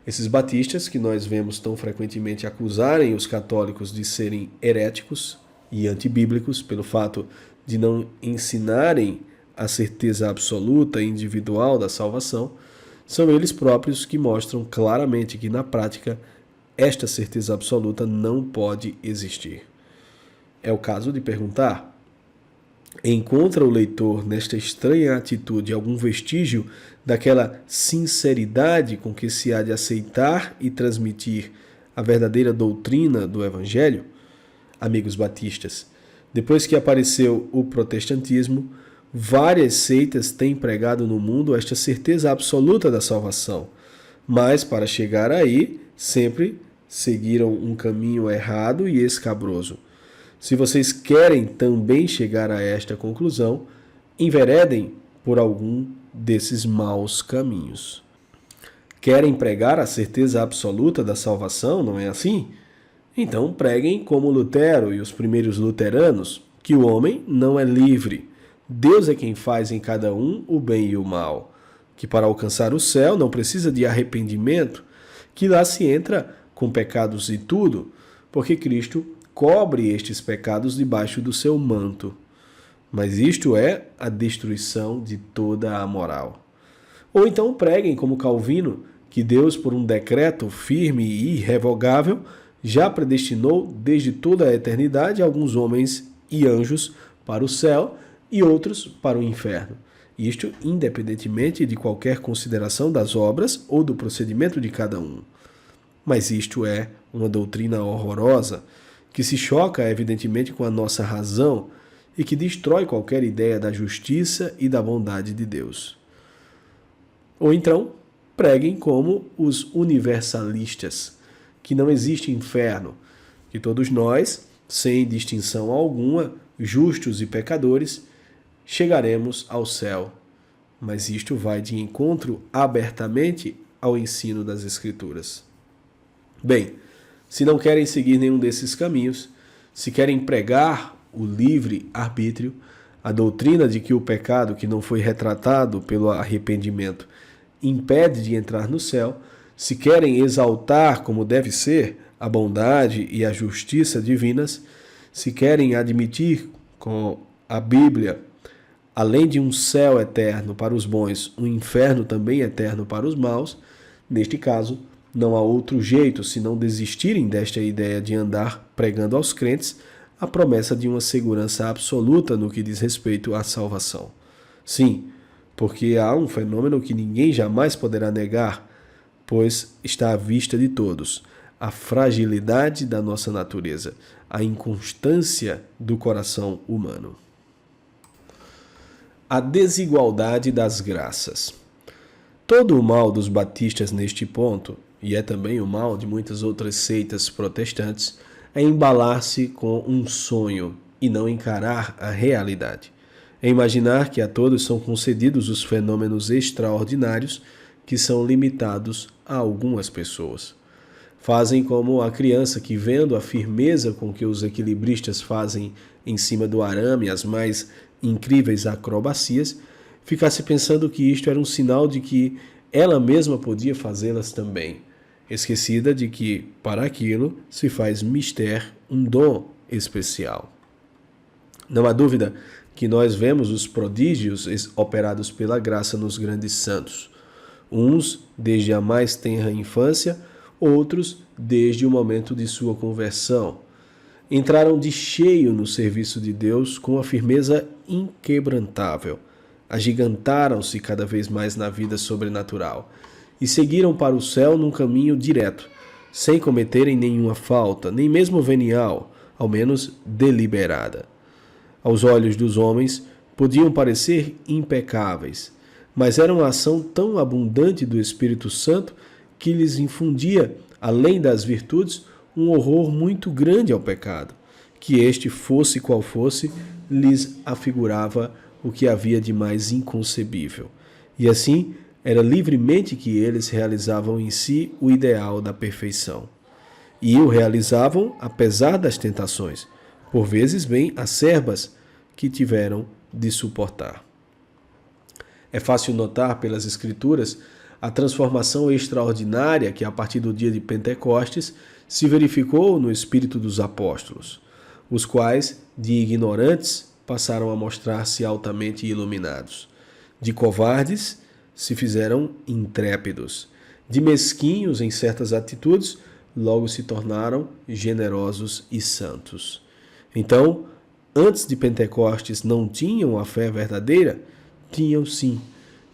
Esses batistas, que nós vemos tão frequentemente acusarem os católicos de serem heréticos e antibíblicos, pelo fato de não ensinarem a certeza absoluta e individual da salvação, são eles próprios que mostram claramente que, na prática, esta certeza absoluta não pode existir. É o caso de perguntar: encontra o leitor nesta estranha atitude algum vestígio daquela sinceridade com que se há de aceitar e transmitir a verdadeira doutrina do Evangelho? Amigos batistas, depois que apareceu o protestantismo, várias seitas têm pregado no mundo esta certeza absoluta da salvação, mas para chegar aí, sempre seguiram um caminho errado e escabroso. Se vocês querem também chegar a esta conclusão, enveredem por algum desses maus caminhos. Querem pregar a certeza absoluta da salvação, não é assim? Então preguem como Lutero e os primeiros luteranos, que o homem não é livre. Deus é quem faz em cada um o bem e o mal, que para alcançar o céu não precisa de arrependimento, que lá se entra com pecados e tudo, porque Cristo cobre estes pecados debaixo do seu manto. Mas isto é a destruição de toda a moral. Ou então preguem como Calvino, que Deus, por um decreto firme e irrevogável, já predestinou desde toda a eternidade alguns homens e anjos para o céu e outros para o inferno. Isto independentemente de qualquer consideração das obras ou do procedimento de cada um. Mas isto é uma doutrina horrorosa, que se choca evidentemente com a nossa razão e que destrói qualquer ideia da justiça e da bondade de Deus. Ou então, preguem como os universalistas, que não existe inferno, que todos nós, sem distinção alguma, justos e pecadores, chegaremos ao céu. Mas isto vai de encontro abertamente ao ensino das Escrituras. Bem, se não querem seguir nenhum desses caminhos, se querem pregar o livre-arbítrio, a doutrina de que o pecado que não foi retratado pelo arrependimento impede de entrar no céu, se querem exaltar como deve ser a bondade e a justiça divinas, se querem admitir com a Bíblia, além de um céu eterno para os bons, um inferno também eterno para os maus, neste caso, não há outro jeito senão desistirem desta ideia de andar pregando aos crentes a promessa de uma segurança absoluta no que diz respeito à salvação. Sim, porque há um fenômeno que ninguém jamais poderá negar, pois está à vista de todos: a fragilidade da nossa natureza, a inconstância do coração humano. A desigualdade das graças. Todo o mal dos batistas neste ponto, e é também o mal de muitas outras seitas protestantes, é embalar-se com um sonho e não encarar a realidade. É imaginar que a todos são concedidos os fenômenos extraordinários que são limitados a algumas pessoas. Fazem como a criança que, vendo a firmeza com que os equilibristas fazem em cima do arame as mais incríveis acrobacias, ficasse pensando que isto era um sinal de que ela mesma podia fazê-las também, esquecida de que, para aquilo, se faz mister um dom especial. Não há dúvida que nós vemos os prodígios operados pela graça nos grandes santos, uns desde a mais tenra infância, outros desde o momento de sua conversão. Entraram de cheio no serviço de Deus com a firmeza inquebrantável, agigantaram-se cada vez mais na vida sobrenatural e seguiram para o céu num caminho direto, sem cometerem nenhuma falta, nem mesmo venial, ao menos deliberada. Aos olhos dos homens, podiam parecer impecáveis, mas era uma ação tão abundante do Espírito Santo que lhes infundia, além das virtudes, um horror muito grande ao pecado, que este, fosse qual fosse, lhes afigurava o que havia de mais inconcebível. E assim, era livremente que eles realizavam em si o ideal da perfeição. E o realizavam apesar das tentações, por vezes bem acerbas, que tiveram de suportar. É fácil notar pelas Escrituras a transformação extraordinária que, a partir do dia de Pentecostes, se verificou no espírito dos apóstolos, os quais, de ignorantes, passaram a mostrar-se altamente iluminados. De covardes, se fizeram intrépidos. De mesquinhos em certas atitudes, logo se tornaram generosos e santos. Então, antes de Pentecostes não tinham a fé verdadeira? Tinham sim,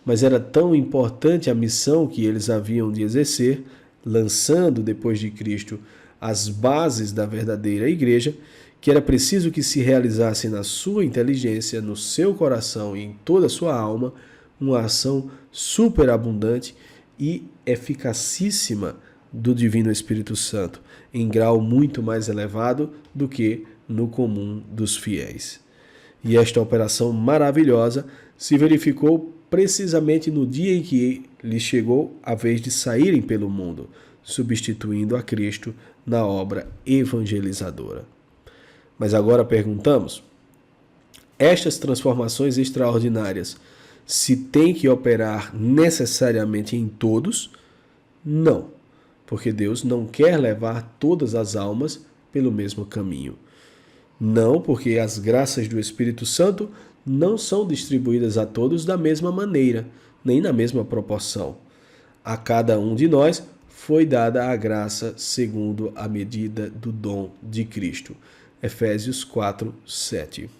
mas era tão importante a missão que eles haviam de exercer, lançando depois de Cristo as bases da verdadeira igreja, que era preciso que se realizasse na sua inteligência, no seu coração e em toda a sua alma uma ação superabundante e eficacíssima do Divino Espírito Santo, em grau muito mais elevado do que no comum dos fiéis. E esta operação maravilhosa se verificou precisamente no dia em que lhes chegou a vez de saírem pelo mundo, substituindo a Cristo na obra evangelizadora. Mas agora perguntamos: estas transformações extraordinárias se têm que operar necessariamente em todos? Não, porque Deus não quer levar todas as almas pelo mesmo caminho. Não, porque as graças do Espírito Santo não são distribuídas a todos da mesma maneira, nem na mesma proporção. A cada um de nós foi dada a graça segundo a medida do dom de Cristo. Efésios 4, 7.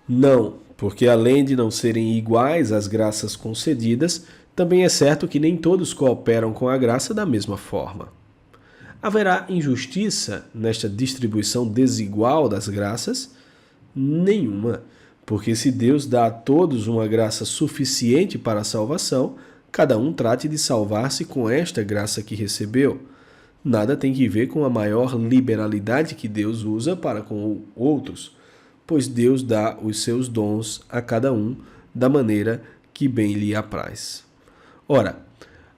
Não, porque além de não serem iguais as graças concedidas, também é certo que nem todos cooperam com a graça da mesma forma. Haverá injustiça nesta distribuição desigual das graças? Nenhuma, porque se Deus dá a todos uma graça suficiente para a salvação, cada um trate de salvar-se com esta graça que recebeu. Nada tem que ver com a maior liberalidade que Deus usa para com outros, pois Deus dá os seus dons a cada um da maneira que bem lhe apraz. Ora,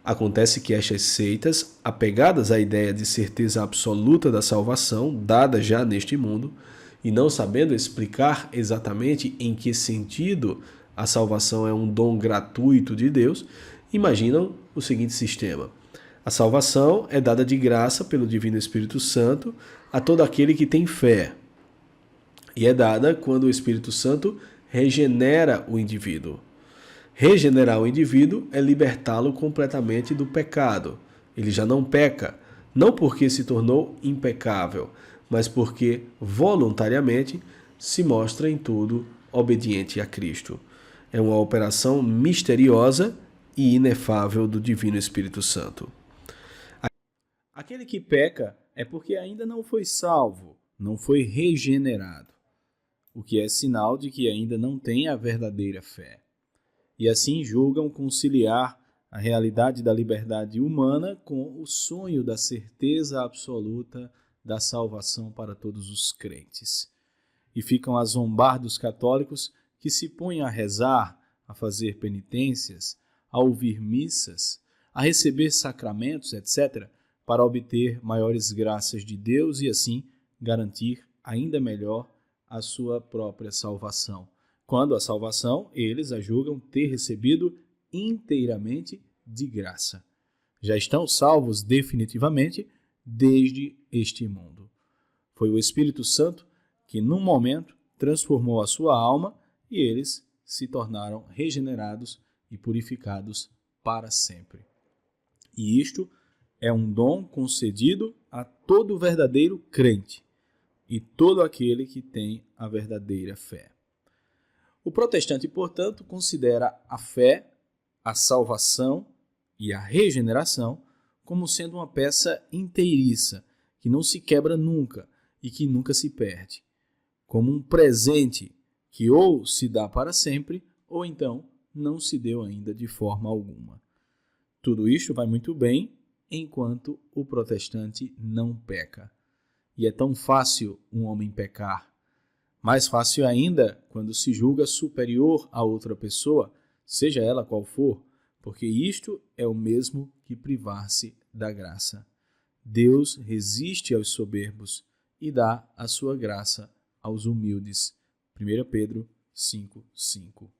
acontece que estas seitas, apegadas à ideia de certeza absoluta da salvação, dada já neste mundo, e não sabendo explicar exatamente em que sentido a salvação é um dom gratuito de Deus, imaginam o seguinte sistema: a salvação é dada de graça pelo Divino Espírito Santo a todo aquele que tem fé, e é dada quando o Espírito Santo regenera o indivíduo. Regenerar o indivíduo é libertá-lo completamente do pecado. Ele já não peca, não porque se tornou impecável, mas porque voluntariamente se mostra em tudo obediente a Cristo. É uma operação misteriosa e inefável do Divino Espírito Santo. Aquele que peca é porque ainda não foi salvo, não foi regenerado, o que é sinal de que ainda não tem a verdadeira fé. E assim julgam conciliar a realidade da liberdade humana com o sonho da certeza absoluta da salvação para todos os crentes. E ficam a zombar dos católicos que se põem a rezar, a fazer penitências, a ouvir missas, a receber sacramentos, etc., para obter maiores graças de Deus e assim garantir ainda melhor a sua própria salvação, quando a salvação eles a julgam ter recebido inteiramente de graça. Já estão salvos definitivamente desde este mundo. Foi o Espírito Santo que, num momento, transformou a sua alma e eles se tornaram regenerados e purificados para sempre. E isto é um dom concedido a todo verdadeiro crente e todo aquele que tem a verdadeira fé. O protestante, portanto, considera a fé, a salvação e a regeneração como sendo uma peça inteiriça, que não se quebra nunca e que nunca se perde, como um presente que ou se dá para sempre ou então não se deu ainda de forma alguma. Tudo isto vai muito bem enquanto o protestante não peca. E é tão fácil um homem pecar. Mais fácil ainda quando se julga superior a outra pessoa, seja ela qual for, porque isto é o mesmo que privar-se da graça. Deus resiste aos soberbos e dá a sua graça aos humildes. 1 Pedro 5:5.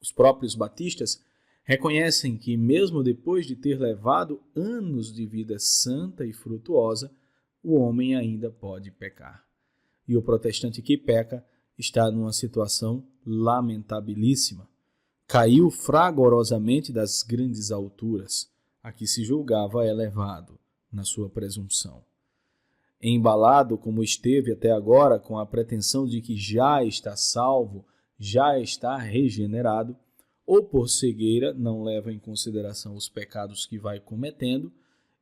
Os próprios batistas reconhecem que, mesmo depois de ter levado anos de vida santa e frutuosa, o homem ainda pode pecar. E o protestante que peca está numa situação lamentabilíssima. Caiu fragorosamente das grandes alturas, a que se julgava elevado na sua presunção. Embalado como esteve até agora com a pretensão de que já está salvo, já está regenerado, ou por cegueira não leva em consideração os pecados que vai cometendo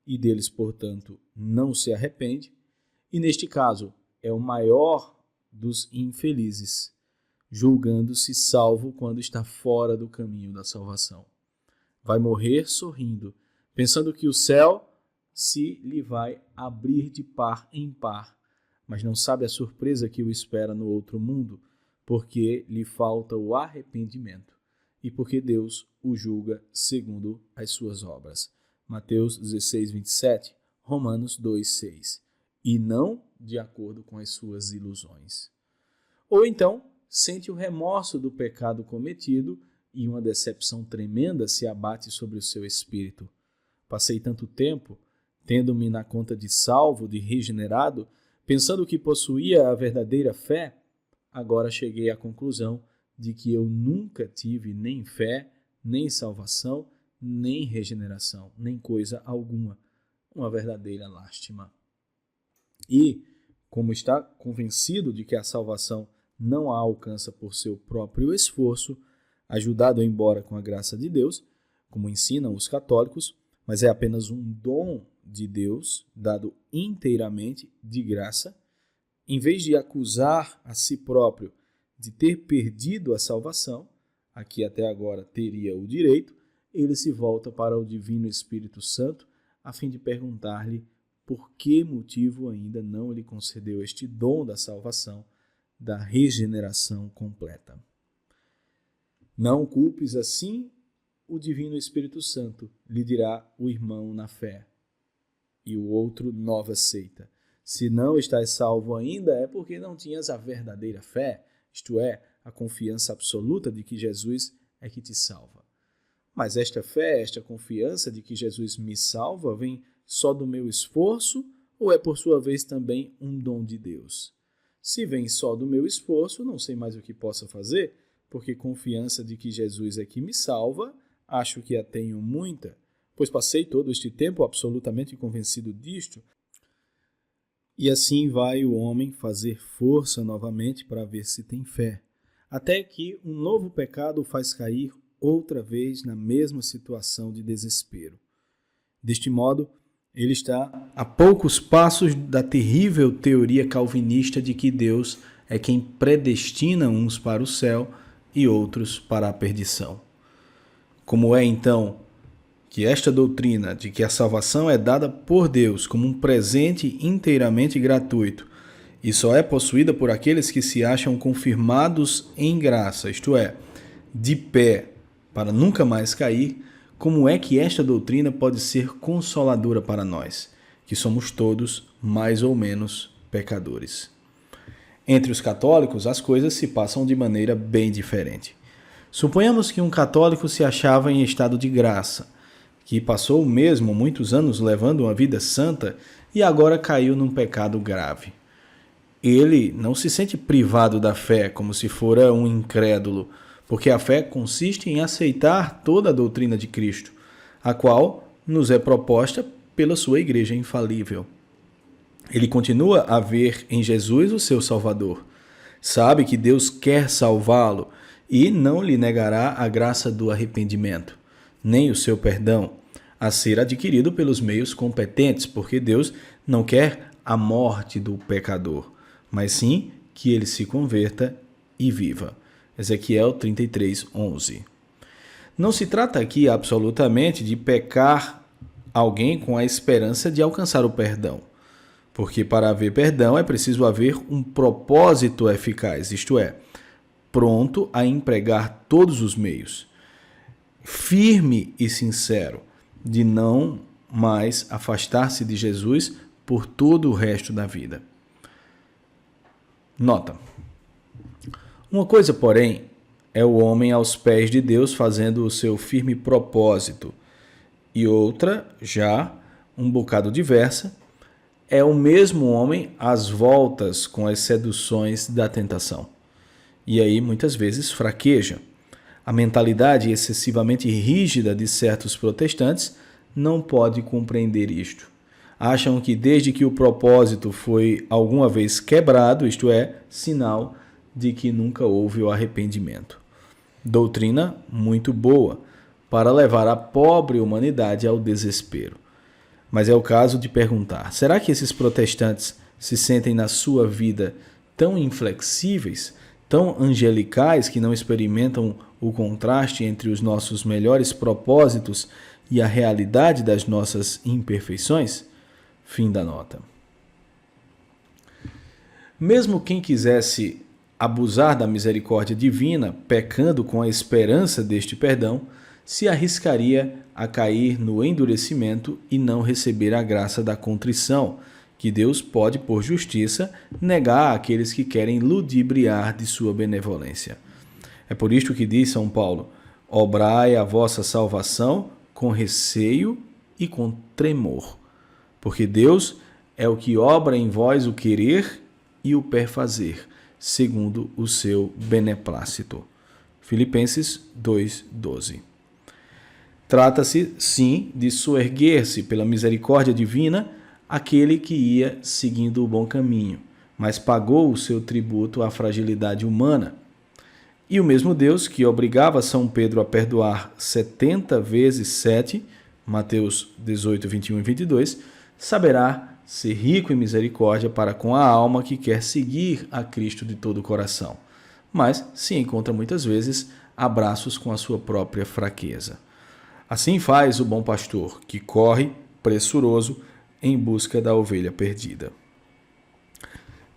e deles, portanto, não se arrepende, e neste caso é o maior dos infelizes, julgando-se salvo quando está fora do caminho da salvação. Vai morrer sorrindo, pensando que o céu se lhe vai abrir de par em par, mas não sabe a surpresa que o espera no outro mundo, porque lhe falta o arrependimento e porque Deus o julga segundo as suas obras. Mateus 16, 27, Romanos 2, 6. E não de acordo com as suas ilusões. Ou então, sente o remorso do pecado cometido e uma decepção tremenda se abate sobre o seu espírito. Passei tanto tempo, tendo-me na conta de salvo, de regenerado, pensando que possuía a verdadeira fé, agora cheguei à conclusão de que eu nunca tive nem fé, nem salvação, nem regeneração, nem coisa alguma. Uma verdadeira lástima. E, como está convencido de que a salvação não a alcança por seu próprio esforço, ajudado embora com a graça de Deus, como ensinam os católicos, mas é apenas um dom de Deus, dado inteiramente de graça, em vez de acusar a si próprio de ter perdido a salvação, a que até agora teria o direito, ele se volta para o Divino Espírito Santo a fim de perguntar-lhe por que motivo ainda não lhe concedeu este dom da salvação, da regeneração completa. Não culpes assim o Divino Espírito Santo, lhe dirá o irmão na fé, e o outro nova seita. Se não estás salvo ainda é porque não tinhas a verdadeira fé, isto é, a confiança absoluta de que Jesus é que te salva. Mas esta fé, esta confiança de que Jesus me salva, vem só do meu esforço ou é por sua vez também um dom de Deus? Se vem só do meu esforço, não sei mais o que possa fazer, porque confiança de que Jesus é que me salva, acho que a tenho muita, pois passei todo este tempo absolutamente convencido disto. E assim vai o homem fazer força novamente para ver se tem fé, até que um novo pecado o faz cair outra vez na mesma situação de desespero. Deste modo, ele está a poucos passos da terrível teoria calvinista de que Deus é quem predestina uns para o céu e outros para a perdição. Como é, então, que esta doutrina de que a salvação é dada por Deus como um presente inteiramente gratuito e só é possuída por aqueles que se acham confirmados em graça, isto é, de pé, para nunca mais cair, como é que esta doutrina pode ser consoladora para nós, que somos todos mais ou menos pecadores? Entre os católicos, as coisas se passam de maneira bem diferente. Suponhamos que um católico se achava em estado de graça, que passou mesmo muitos anos levando uma vida santa e agora caiu num pecado grave. Ele não se sente privado da fé como se fora um incrédulo, porque a fé consiste em aceitar toda a doutrina de Cristo, a qual nos é proposta pela sua Igreja infalível. Ele continua a ver em Jesus o seu Salvador. Sabe que Deus quer salvá-lo e não lhe negará a graça do arrependimento, nem o seu perdão, a ser adquirido pelos meios competentes, porque Deus não quer a morte do pecador, mas sim que ele se converta e viva. Ezequiel 33, 11. Não se trata aqui absolutamente de pecar alguém com a esperança de alcançar o perdão, porque para haver perdão é preciso haver um propósito eficaz, isto é, pronto a empregar todos os meios, firme e sincero, de não mais afastar-se de Jesus por todo o resto da vida. Nota. Uma coisa, porém, é o homem aos pés de Deus fazendo o seu firme propósito, e outra, já um bocado diversa, é o mesmo homem às voltas com as seduções da tentação. e aí muitas vezes fraqueja. A mentalidade excessivamente rígida de certos protestantes não pode compreender isto. Acham que desde que o propósito foi alguma vez quebrado, isto é, sinal de que nunca houve o arrependimento. Doutrina muito boa para levar a pobre humanidade ao desespero. Mas é o caso de perguntar: será que esses protestantes se sentem na sua vida tão inflexíveis, tão angelicais, que não experimentam o contraste entre os nossos melhores propósitos e a realidade das nossas imperfeições? Fim da nota. Mesmo quem quisesse abusar da misericórdia divina, pecando com a esperança deste perdão, se arriscaria a cair no endurecimento e não receber a graça da contrição, que Deus pode, por justiça, negar àqueles que querem ludibriar de sua benevolência. É por isto que diz São Paulo: obrai a vossa salvação com receio e com tremor, porque Deus é o que obra em vós o querer e o perfazer, segundo o seu beneplácito. Filipenses 2:12. Trata-se, sim, de soerguer-se pela misericórdia divina aquele que ia seguindo o bom caminho, mas pagou o seu tributo à fragilidade humana. E o mesmo Deus que obrigava São Pedro a perdoar 70 vezes 7, Mateus 18, 21 e 22, saberá ser rico em misericórdia para com a alma que quer seguir a Cristo de todo o coração, mas se encontra muitas vezes a braços com a sua própria fraqueza. Assim faz o bom pastor, que corre, pressuroso, em busca da ovelha perdida.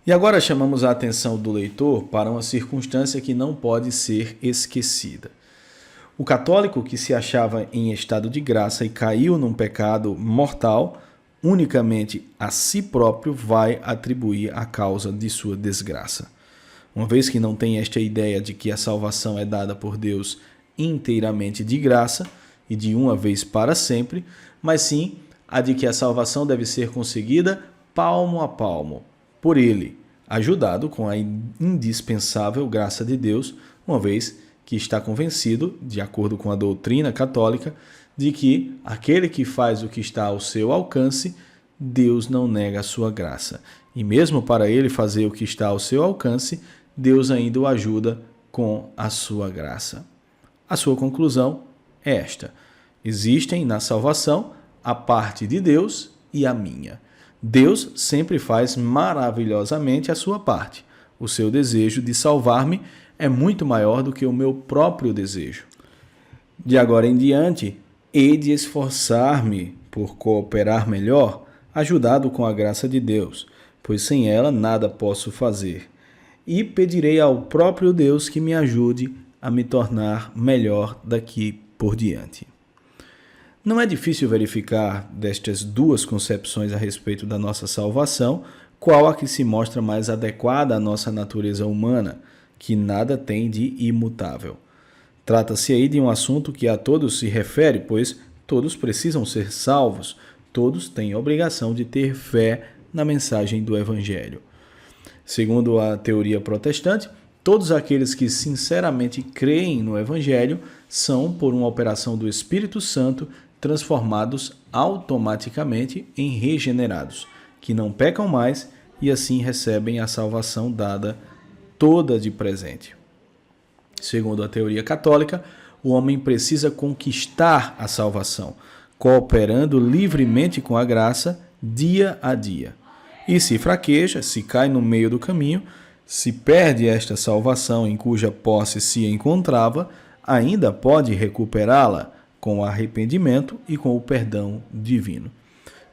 E agora chamamos a atenção do leitor para uma circunstância que não pode ser esquecida. O católico que se achava em estado de graça e caiu num pecado mortal, unicamente a si próprio vai atribuir a causa de sua desgraça. Uma vez que não tem esta ideia de que a salvação é dada por Deus inteiramente de graça e de uma vez para sempre, mas sim a de que a salvação deve ser conseguida palmo a palmo, por ele, ajudado com a indispensável graça de Deus, uma vez que está convencido, de acordo com a doutrina católica, de que aquele que faz o que está ao seu alcance, Deus não nega a sua graça. E mesmo para ele fazer o que está ao seu alcance, Deus ainda o ajuda com a sua graça. A sua conclusão é esta: existem na salvação a parte de Deus e a minha. Deus sempre faz maravilhosamente a sua parte. O seu desejo de salvar-me é muito maior do que o meu próprio desejo. De agora em diante, hei de esforçar-me por cooperar melhor, ajudado com a graça de Deus, pois sem ela nada posso fazer. E pedirei ao próprio Deus que me ajude a me tornar melhor daqui por diante. Não é difícil verificar destas duas concepções a respeito da nossa salvação, qual a que se mostra mais adequada à nossa natureza humana, que nada tem de imutável. Trata-se aí de um assunto que a todos se refere, pois todos precisam ser salvos, todos têm obrigação de ter fé na mensagem do Evangelho. Segundo a teoria protestante, todos aqueles que sinceramente creem no Evangelho são, por uma operação do Espírito Santo, transformados automaticamente em regenerados, que não pecam mais e assim recebem a salvação dada toda de presente. Segundo a teoria católica, o homem precisa conquistar a salvação, cooperando livremente com a graça dia a dia. E se fraqueja, se cai no meio do caminho, se perde esta salvação em cuja posse se encontrava, ainda pode recuperá-la com arrependimento e com o perdão divino.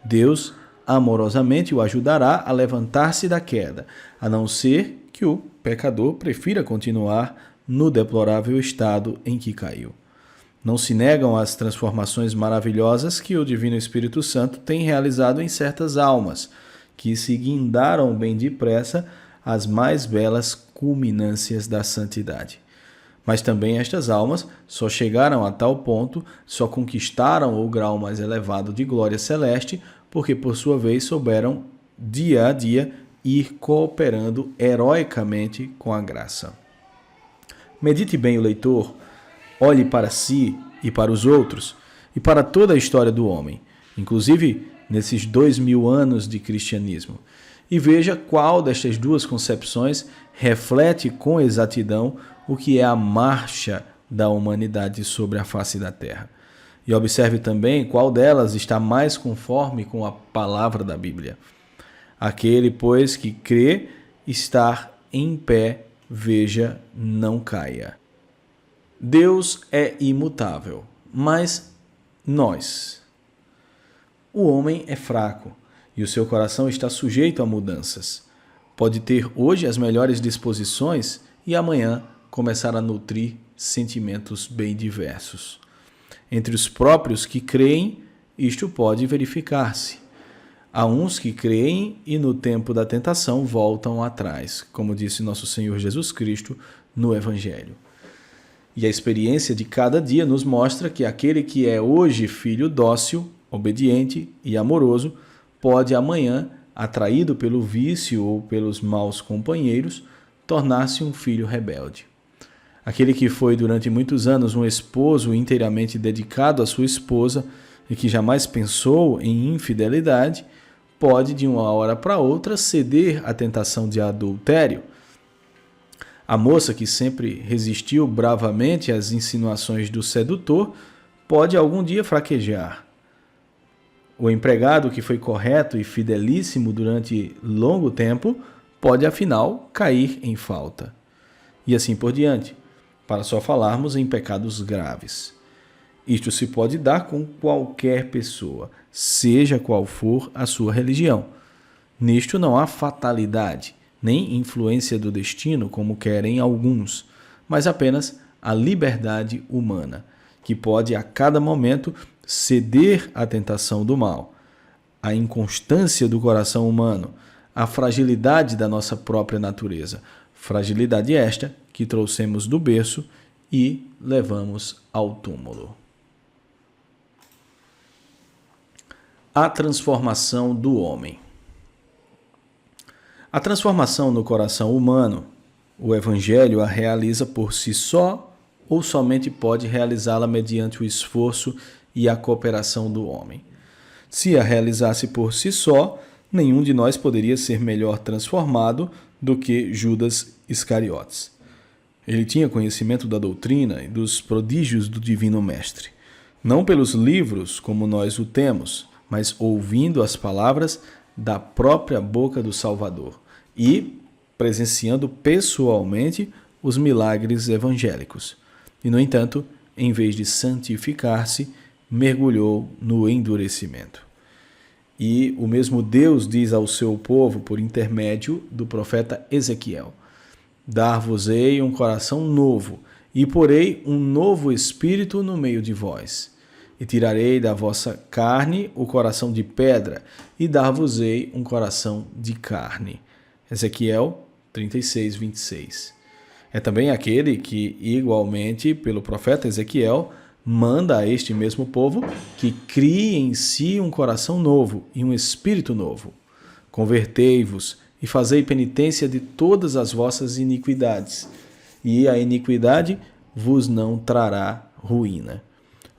Deus amorosamente o ajudará a levantar-se da queda, a não ser que o pecador prefira continuar no deplorável estado em que caiu. Não se negam as transformações maravilhosas que o Divino Espírito Santo tem realizado em certas almas, que se guindaram bem depressa às mais belas culminâncias da santidade. Mas também estas almas só chegaram a tal ponto, só conquistaram o grau mais elevado de glória celeste, porque por sua vez souberam, dia a dia, ir cooperando heroicamente com a graça. Medite bem o leitor, olhe para si e para os outros, e para toda a história do homem, inclusive nesses 2000 anos de cristianismo, e veja qual destas duas concepções reflete com exatidão o que é a marcha da humanidade sobre a face da terra. E observe também qual delas está mais conforme com a palavra da Bíblia. Aquele, pois, que crê estar em pé, veja, não caia. Deus é imutável, mas nós. O homem é fraco e o seu coração está sujeito a mudanças. Pode ter hoje as melhores disposições e amanhã começar a nutrir sentimentos bem diversos. Entre os próprios que creem, isto pode verificar-se. Há uns que creem e no tempo da tentação voltam atrás, como disse nosso Senhor Jesus Cristo no Evangelho. E a experiência de cada dia nos mostra que aquele que é hoje filho dócil, obediente e amoroso, pode amanhã, atraído pelo vício ou pelos maus companheiros, tornar-se um filho rebelde. Aquele que foi durante muitos anos um esposo inteiramente dedicado à sua esposa e que jamais pensou em infidelidade, pode de uma hora para outra ceder à tentação de adultério. A moça que sempre resistiu bravamente às insinuações do sedutor pode algum dia fraquejar. O empregado que foi correto e fidelíssimo durante longo tempo pode afinal cair em falta. E assim por diante, para só falarmos em pecados graves. Isto se pode dar com qualquer pessoa, seja qual for a sua religião. Nisto não há fatalidade, nem influência do destino, como querem alguns, mas apenas a liberdade humana, que pode a cada momento ceder à tentação do mal, a inconstância do coração humano, a fragilidade da nossa própria natureza, fragilidade esta que trouxemos do berço e levamos ao túmulo. A transformação do homem. A transformação no coração humano, o Evangelho a realiza por si só ou somente pode realizá-la mediante o esforço e a cooperação do homem. Se a realizasse por si só, nenhum de nós poderia ser melhor transformado do que Judas Iscariotes. Ele tinha conhecimento da doutrina e dos prodígios do Divino Mestre, não pelos livros como nós o temos, mas ouvindo as palavras da própria boca do Salvador e presenciando pessoalmente os milagres evangélicos. E, no entanto, em vez de santificar-se, mergulhou no endurecimento. E o mesmo Deus diz ao seu povo, por intermédio do profeta Ezequiel: dar-vos-ei um coração novo, e porei um novo espírito no meio de vós. E tirarei da vossa carne o coração de pedra, e dar-vos-ei um coração de carne. Ezequiel 36, 26. É também aquele que, igualmente, pelo profeta Ezequiel, manda a este mesmo povo que crie em si um coração novo e um espírito novo. Convertei-vos e fazei penitência de todas as vossas iniquidades, e a iniquidade vos não trará ruína.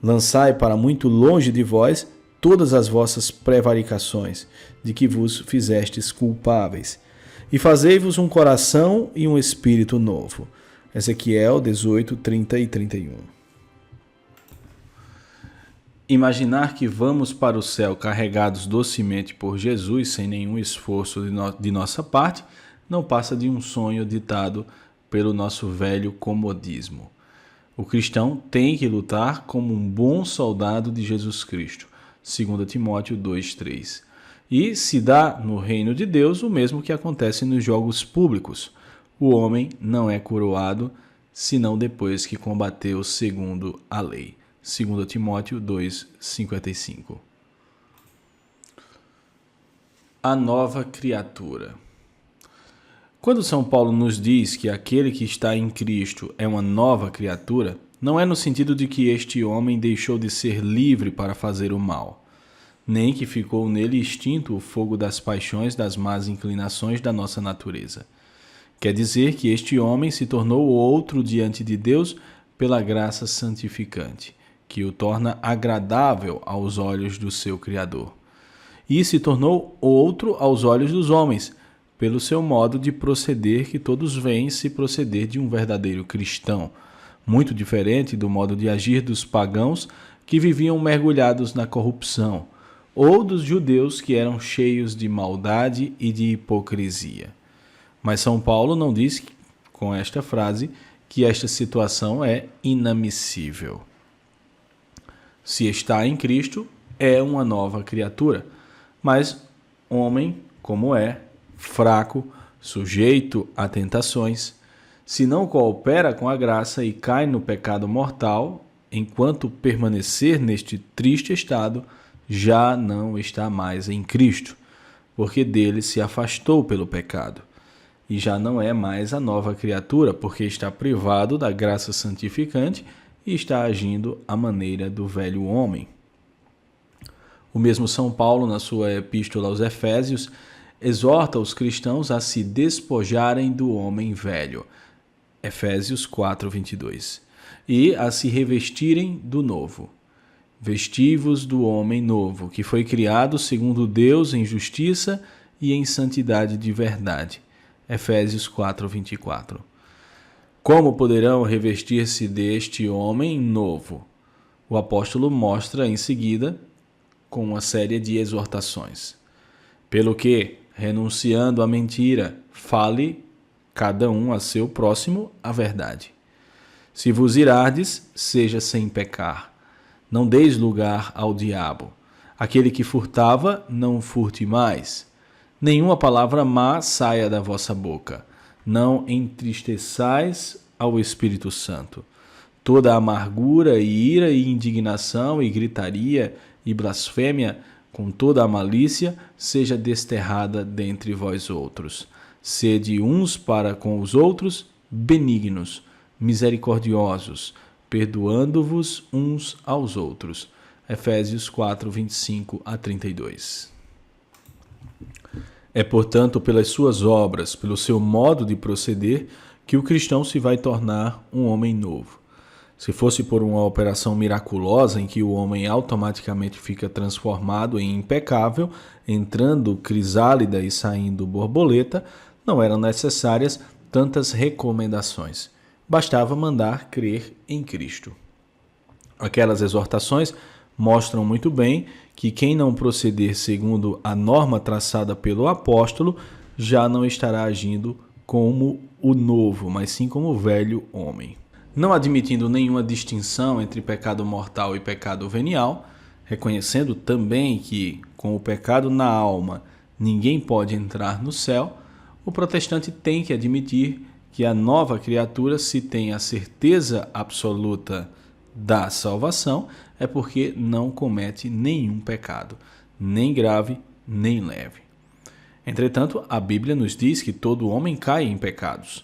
Lançai para muito longe de vós todas as vossas prevaricações, de que vos fizestes culpáveis, e fazei-vos um coração e um espírito novo. Ezequiel 18, 30 e 31. Imaginar que vamos para o céu carregados docemente por Jesus, sem nenhum esforço de nossa parte, não passa de um sonho ditado pelo nosso velho comodismo. O cristão tem que lutar como um bom soldado de Jesus Cristo, 2 Timóteo 2,3. E se dá no reino de Deus o mesmo que acontece nos jogos públicos. O homem não é coroado, senão depois que combateu segundo a lei. 2 Timóteo 2,55. A nova criatura. Quando São Paulo nos diz que aquele que está em Cristo é uma nova criatura, não é no sentido de que este homem deixou de ser livre para fazer o mal, nem que ficou nele extinto o fogo das paixões das más inclinações da nossa natureza. Quer dizer que este homem se tornou outro diante de Deus pela graça santificante, que o torna agradável aos olhos do seu Criador. E se tornou outro aos olhos dos homens, pelo seu modo de proceder que todos veem se proceder de um verdadeiro cristão, muito diferente do modo de agir dos pagãos que viviam mergulhados na corrupção, ou dos judeus que eram cheios de maldade e de hipocrisia. Mas São Paulo não diz, com esta frase, que esta situação é inadmissível. Se está em Cristo, é uma nova criatura, mas homem como é, fraco, sujeito a tentações, se não coopera com a graça e cai no pecado mortal, enquanto permanecer neste triste estado, já não está mais em Cristo, porque dele se afastou pelo pecado, e já não é mais a nova criatura, porque está privado da graça santificante e está agindo à maneira do velho homem. O mesmo São Paulo, na sua epístola aos Efésios, exorta os cristãos a se despojarem do homem velho, Efésios 4:22, e a se revestirem do novo. Vestivos do homem novo, que foi criado segundo Deus em justiça e em santidade de verdade, Efésios 4:24. Como poderão revestir-se deste homem novo? O apóstolo mostra em seguida com uma série de exortações. Pelo que, renunciando à mentira, fale cada um a seu próximo a verdade. Se vos irardes, seja sem pecar. Não deis lugar ao diabo. Aquele que furtava, não furte mais. Nenhuma palavra má saia da vossa boca. Não entristeçais ao Espírito Santo. Toda amargura e ira e indignação e gritaria e blasfêmia, com toda a malícia, seja desterrada dentre vós outros. Sede uns para com os outros benignos, misericordiosos, perdoando-vos uns aos outros. Efésios 4:25-32. É, portanto, pelas suas obras, pelo seu modo de proceder, que o cristão se vai tornar um homem novo. Se fosse por uma operação miraculosa em que o homem automaticamente fica transformado em impecável, entrando crisálida e saindo borboleta, não eram necessárias tantas recomendações. Bastava mandar crer em Cristo. Aquelas exortações mostram muito bem que quem não proceder segundo a norma traçada pelo apóstolo já não estará agindo como o novo, mas sim como o velho homem. Não admitindo nenhuma distinção entre pecado mortal e pecado venial, reconhecendo também que, com o pecado na alma, ninguém pode entrar no céu, o protestante tem que admitir que a nova criatura, se tem a certeza absoluta da salvação, é porque não comete nenhum pecado, nem grave, nem leve. Entretanto, a Bíblia nos diz que todo homem cai em pecados,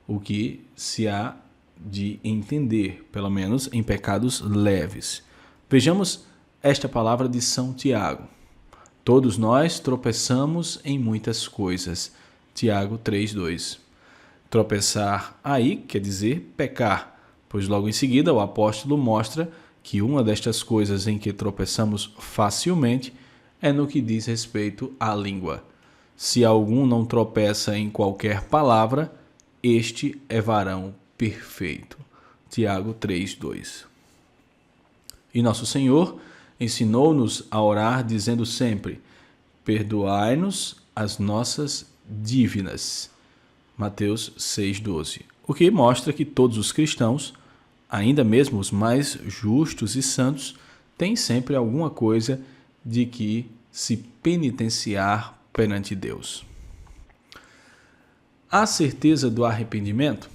o que se há de entender, pelo menos em pecados leves. Vejamos esta palavra de São Tiago. Todos nós tropeçamos em muitas coisas. Tiago 3:2. Tropeçar aí quer dizer pecar, pois logo em seguida o apóstolo mostra que uma destas coisas em que tropeçamos facilmente é no que diz respeito à língua. Se algum não tropeça em qualquer palavra, este é varão perfeito. Tiago 3:2. E nosso Senhor ensinou-nos a orar dizendo sempre: perdoai-nos as nossas dívidas. Mateus 6:12. O que mostra que todos os cristãos, ainda mesmo os mais justos e santos, têm sempre alguma coisa de que se penitenciar perante Deus. A certeza do arrependimento?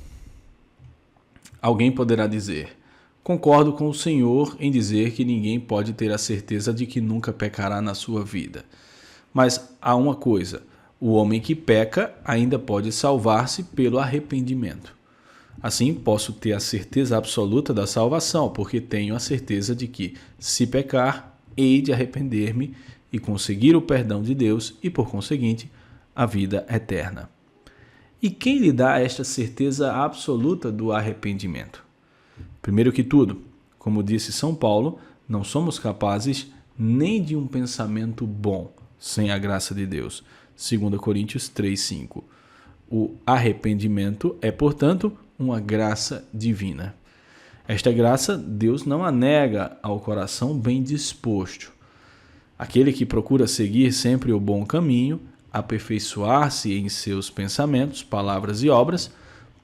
Alguém poderá dizer: concordo com o Senhor em dizer que ninguém pode ter a certeza de que nunca pecará na sua vida. Mas há uma coisa: o homem que peca ainda pode salvar-se pelo arrependimento. Assim, posso ter a certeza absoluta da salvação, porque tenho a certeza de que, se pecar, hei de arrepender-me e conseguir o perdão de Deus e, por conseguinte, a vida eterna. E quem lhe dá esta certeza absoluta do arrependimento? Primeiro que tudo, como disse São Paulo, não somos capazes nem de um pensamento bom sem a graça de Deus. 2 Coríntios 3:5. O arrependimento é, portanto, uma graça divina. Esta graça Deus não a nega ao coração bem disposto. Aquele que procura seguir sempre o bom caminho, aperfeiçoar-se em seus pensamentos, palavras e obras,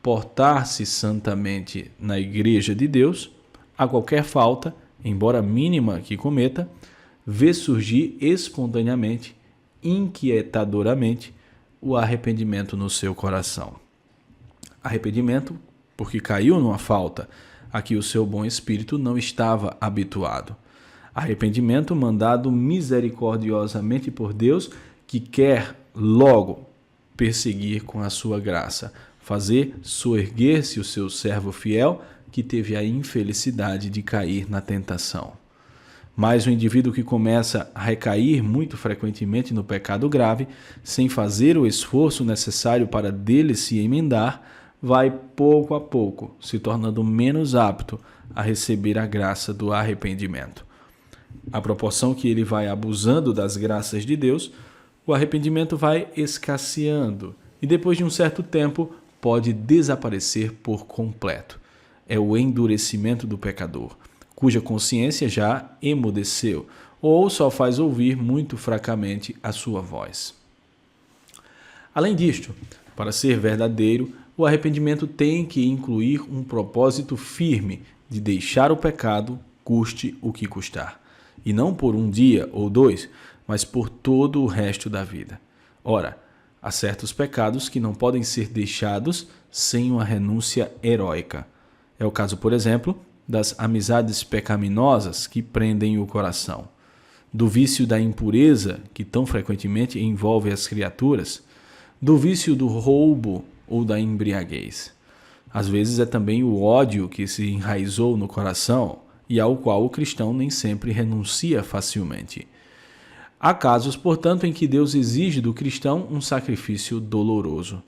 portar-se santamente na Igreja de Deus, a qualquer falta, embora mínima que cometa, vê surgir espontaneamente, inquietadoramente, o arrependimento no seu coração. Arrependimento porque caiu numa falta a que o seu bom espírito não estava habituado. Arrependimento mandado misericordiosamente por Deus, que quer logo perseguir com a sua graça, fazer soerguer-se o seu servo fiel que teve a infelicidade de cair na tentação. Mas o indivíduo que começa a recair muito frequentemente no pecado grave, sem fazer o esforço necessário para dele se emendar, vai pouco a pouco se tornando menos apto a receber a graça do arrependimento. À proporção que ele vai abusando das graças de Deus, o arrependimento vai escasseando e depois de um certo tempo pode desaparecer por completo. É o endurecimento do pecador, cuja consciência já emudeceu ou só faz ouvir muito fracamente a sua voz. Além disto, para ser verdadeiro, o arrependimento tem que incluir um propósito firme de deixar o pecado, custe o que custar. E não por um dia ou dois, mas por todo o resto da vida. Ora, há certos pecados que não podem ser deixados sem uma renúncia heróica. É o caso, por exemplo, das amizades pecaminosas que prendem o coração, do vício da impureza que tão frequentemente envolve as criaturas, do vício do roubo ou da embriaguez. Às vezes é também o ódio que se enraizou no coração e ao qual o cristão nem sempre renuncia facilmente. Há casos, portanto, em que Deus exige do cristão um sacrifício doloroso.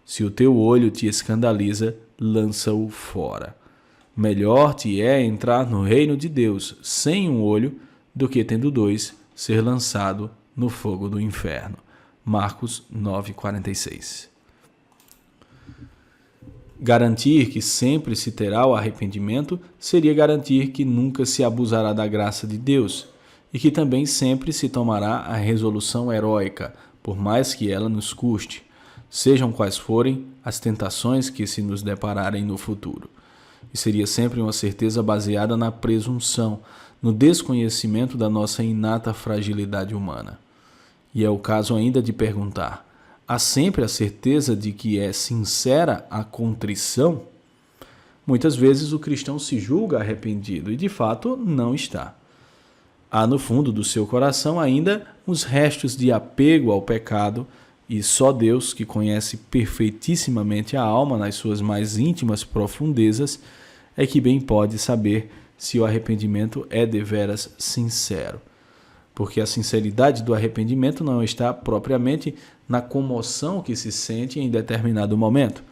Se o teu olho te escandaliza, lança-o fora. Melhor te é entrar no reino de Deus sem um olho do que, tendo dois, ser lançado no fogo do inferno. Marcos 9,46. Garantir que sempre se terá o arrependimento seria garantir que nunca se abusará da graça de Deus e que também sempre se tomará a resolução heróica, por mais que ela nos custe, sejam quais forem as tentações que se nos depararem no futuro. E seria sempre uma certeza baseada na presunção, no desconhecimento da nossa inata fragilidade humana. E é o caso ainda de perguntar: há sempre a certeza de que é sincera a contrição? Muitas vezes o cristão se julga arrependido e de fato não está. Há no fundo do seu coração ainda os restos de apego ao pecado e só Deus, que conhece perfeitissimamente a alma nas suas mais íntimas profundezas, é que bem pode saber se o arrependimento é deveras sincero. Porque a sinceridade do arrependimento não está propriamente na comoção que se sente em determinado momento.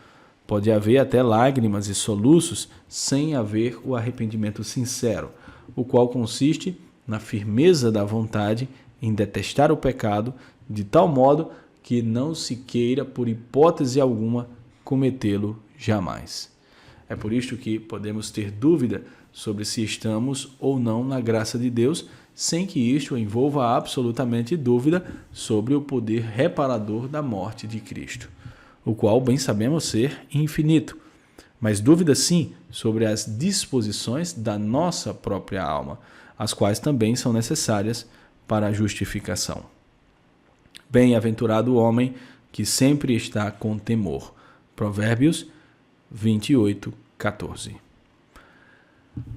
Pode haver até lágrimas e soluços sem haver o arrependimento sincero, o qual consiste na firmeza da vontade em detestar o pecado de tal modo que não se queira, por hipótese alguma, cometê-lo jamais. É por isto que podemos ter dúvida sobre se estamos ou não na graça de Deus, sem que isto envolva absolutamente dúvida sobre o poder reparador da morte de Cristo, o qual bem sabemos ser infinito, mas dúvida sim sobre as disposições da nossa própria alma, as quais também são necessárias para a justificação. Bem-aventurado o homem que sempre está com temor. Provérbios 28:14.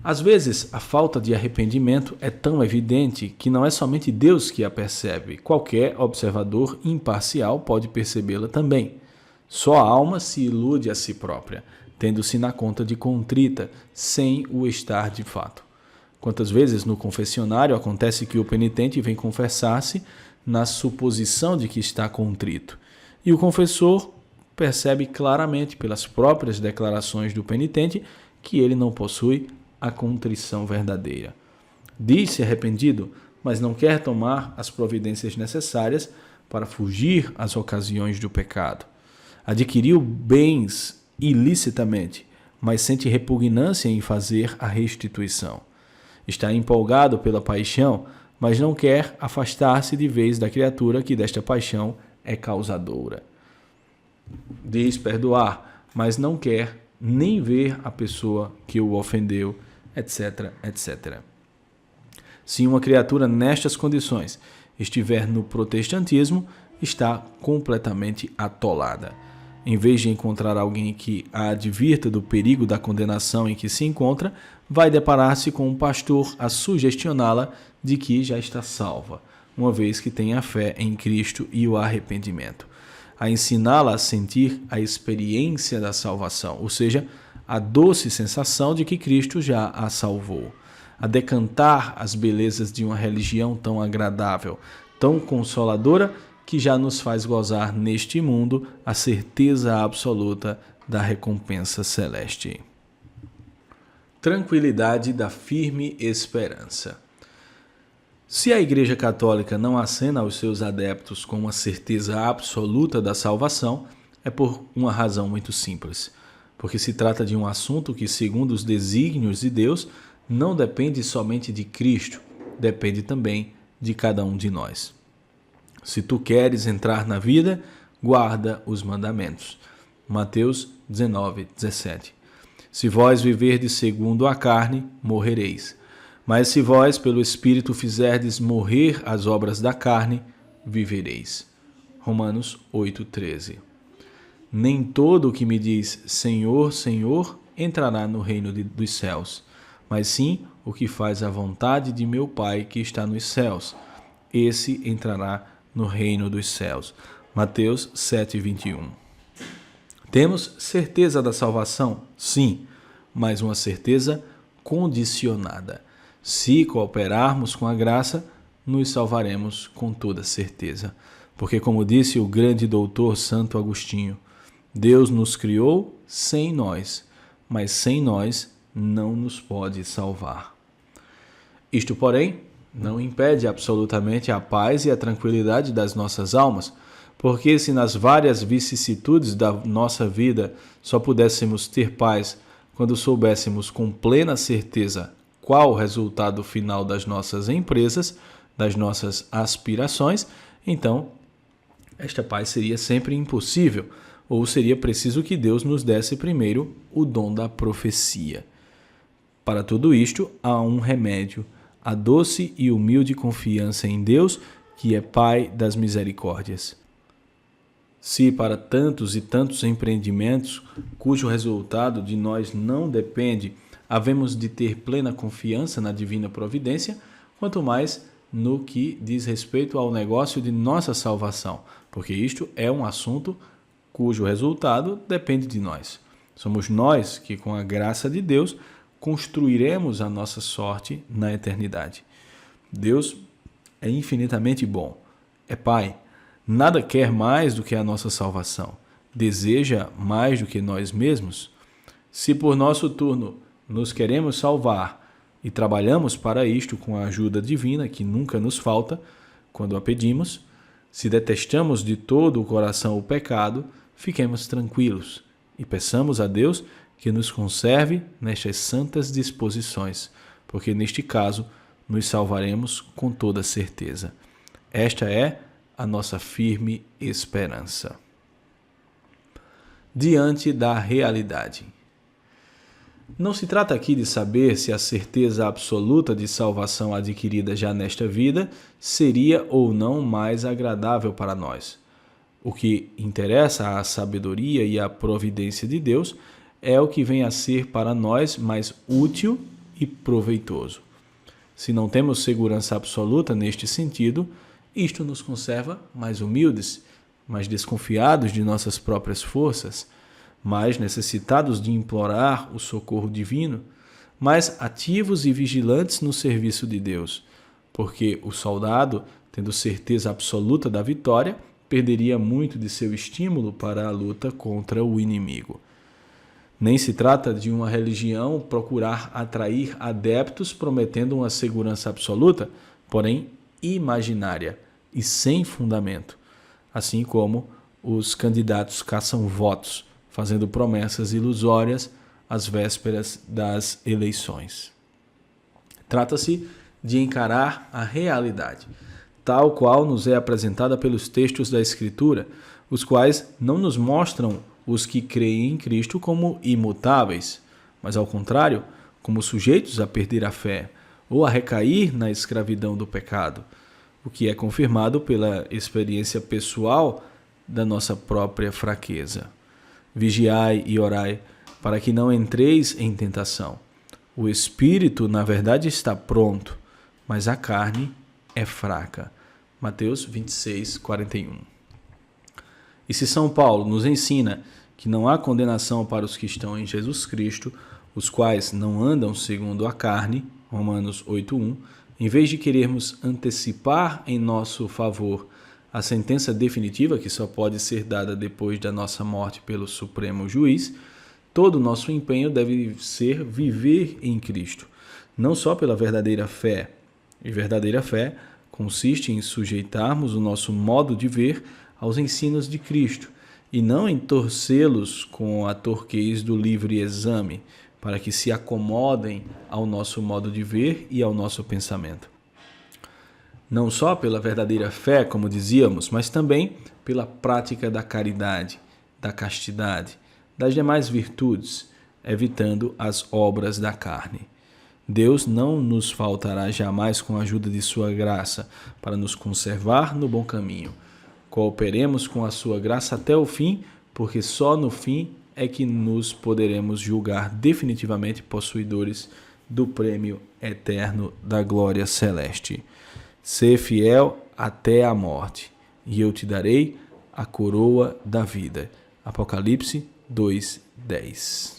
Às vezes, a falta de arrependimento é tão evidente que não é somente Deus que a percebe. Qualquer observador imparcial pode percebê-la também. Só a alma se ilude a si própria, tendo-se na conta de contrita, sem o estar de fato. Quantas vezes no confessionário acontece que o penitente vem confessar-se na suposição de que está contrito, e o confessor, percebe claramente pelas próprias declarações do penitente que ele não possui a contrição verdadeira. Diz-se arrependido, mas não quer tomar as providências necessárias para fugir às ocasiões do pecado. Adquiriu bens ilicitamente, mas sente repugnância em fazer a restituição. Está empolgado pela paixão, mas não quer afastar-se de vez da criatura que desta paixão é causadora. Diz perdoar, mas não quer nem ver a pessoa que o ofendeu, etc, etc. Se uma criatura nestas condições estiver no protestantismo, está completamente atolada. Em vez de encontrar alguém que a advirta do perigo da condenação em que se encontra, vai deparar-se com um pastor a sugestioná-la de que já está salva, uma vez que tem a fé em Cristo e o arrependimento. A ensiná-la a sentir a experiência da salvação, ou seja, a doce sensação de que Cristo já a salvou. A decantar as belezas de uma religião tão agradável, tão consoladora, que já nos faz gozar neste mundo a certeza absoluta da recompensa celeste. Tranquilidade da firme esperança. Se a Igreja Católica não acena aos seus adeptos com uma certeza absoluta da salvação, é por uma razão muito simples. Porque se trata de um assunto que, segundo os desígnios de Deus, não depende somente de Cristo, depende também de cada um de nós. Se tu queres entrar na vida, guarda os mandamentos. Mateus 19, 17. Se vós viverdes segundo a carne, morrereis. Mas se vós pelo Espírito fizerdes morrer as obras da carne, vivereis. Romanos 8, 13. Nem todo o que me diz Senhor, Senhor, entrará no reino dos céus, mas sim o que faz a vontade de meu Pai que está nos céus. Esse entrará no reino dos céus. Mateus 7, 21. Temos certeza da salvação? Sim, mas uma certeza condicionada. Se cooperarmos com a graça, nos salvaremos com toda certeza. Porque, como disse o grande doutor Santo Agostinho, Deus nos criou sem nós, mas sem nós não nos pode salvar. Isto, porém, não impede absolutamente a paz e a tranquilidade das nossas almas, porque se nas várias vicissitudes da nossa vida só pudéssemos ter paz quando soubéssemos com plena certeza qual o resultado final das nossas empresas, das nossas aspirações, então esta paz seria sempre impossível, ou seria preciso que Deus nos desse primeiro o dom da profecia. Para tudo isto, há um remédio: a doce e humilde confiança em Deus, que é Pai das misericórdias. Se para tantos e tantos empreendimentos, cujo resultado de nós não depende, havemos de ter plena confiança na divina providência, quanto mais no que diz respeito ao negócio de nossa salvação, porque isto é um assunto cujo resultado depende de nós. Somos nós que, com a graça de Deus, construiremos a nossa sorte na eternidade. Deus é infinitamente bom, é Pai, nada quer mais do que a nossa salvação, deseja mais do que nós mesmos. Se por nosso turno nos queremos salvar e trabalhamos para isto com a ajuda divina que nunca nos falta quando a pedimos, se detestamos de todo o coração o pecado, fiquemos tranquilos e peçamos a Deus que nos conserve nestas santas disposições, porque neste caso nos salvaremos com toda certeza. Esta é a nossa firme esperança. Diante da realidade. Não se trata aqui de saber se a certeza absoluta de salvação adquirida já nesta vida seria ou não mais agradável para nós. O que interessa à sabedoria e à providência de Deus é o que vem a ser para nós mais útil e proveitoso. Se não temos segurança absoluta neste sentido, isto nos conserva mais humildes, mais desconfiados de nossas próprias forças, mais necessitados de implorar o socorro divino, mais ativos e vigilantes no serviço de Deus, porque o soldado, tendo certeza absoluta da vitória, perderia muito de seu estímulo para a luta contra o inimigo. Nem se trata de uma religião procurar atrair adeptos prometendo uma segurança absoluta, porém imaginária e sem fundamento, assim como os candidatos caçam votos, fazendo promessas ilusórias às vésperas das eleições. Trata-se de encarar a realidade, tal qual nos é apresentada pelos textos da Escritura, os quais não nos mostram os que creem em Cristo como imutáveis, mas ao contrário, como sujeitos a perder a fé ou a recair na escravidão do pecado, o que é confirmado pela experiência pessoal da nossa própria fraqueza. Vigiai e orai, para que não entreis em tentação. O espírito, na verdade, está pronto, mas a carne é fraca. Mateus 26, 41. E se São Paulo nos ensina que não há condenação para os que estão em Jesus Cristo, os quais não andam segundo a carne, Romanos 8:1, em vez de querermos antecipar em nosso favor a sentença definitiva que só pode ser dada depois da nossa morte pelo Supremo Juiz, todo o nosso empenho deve ser viver em Cristo, não só pela verdadeira fé. E verdadeira fé consiste em sujeitarmos o nosso modo de ver aos ensinos de Cristo, e não em torcê-los com a torquez do livre exame, para que se acomodem ao nosso modo de ver e ao nosso pensamento. Não só pela verdadeira fé, como dizíamos, mas também pela prática da caridade, da castidade, das demais virtudes, evitando as obras da carne. Deus não nos faltará jamais com a ajuda de sua graça para nos conservar no bom caminho. Cooperemos com a sua graça até o fim, porque só no fim é que nos poderemos julgar definitivamente possuidores do prêmio eterno da glória celeste. Sê fiel até a morte, e eu te darei a coroa da vida. Apocalipse 2:10.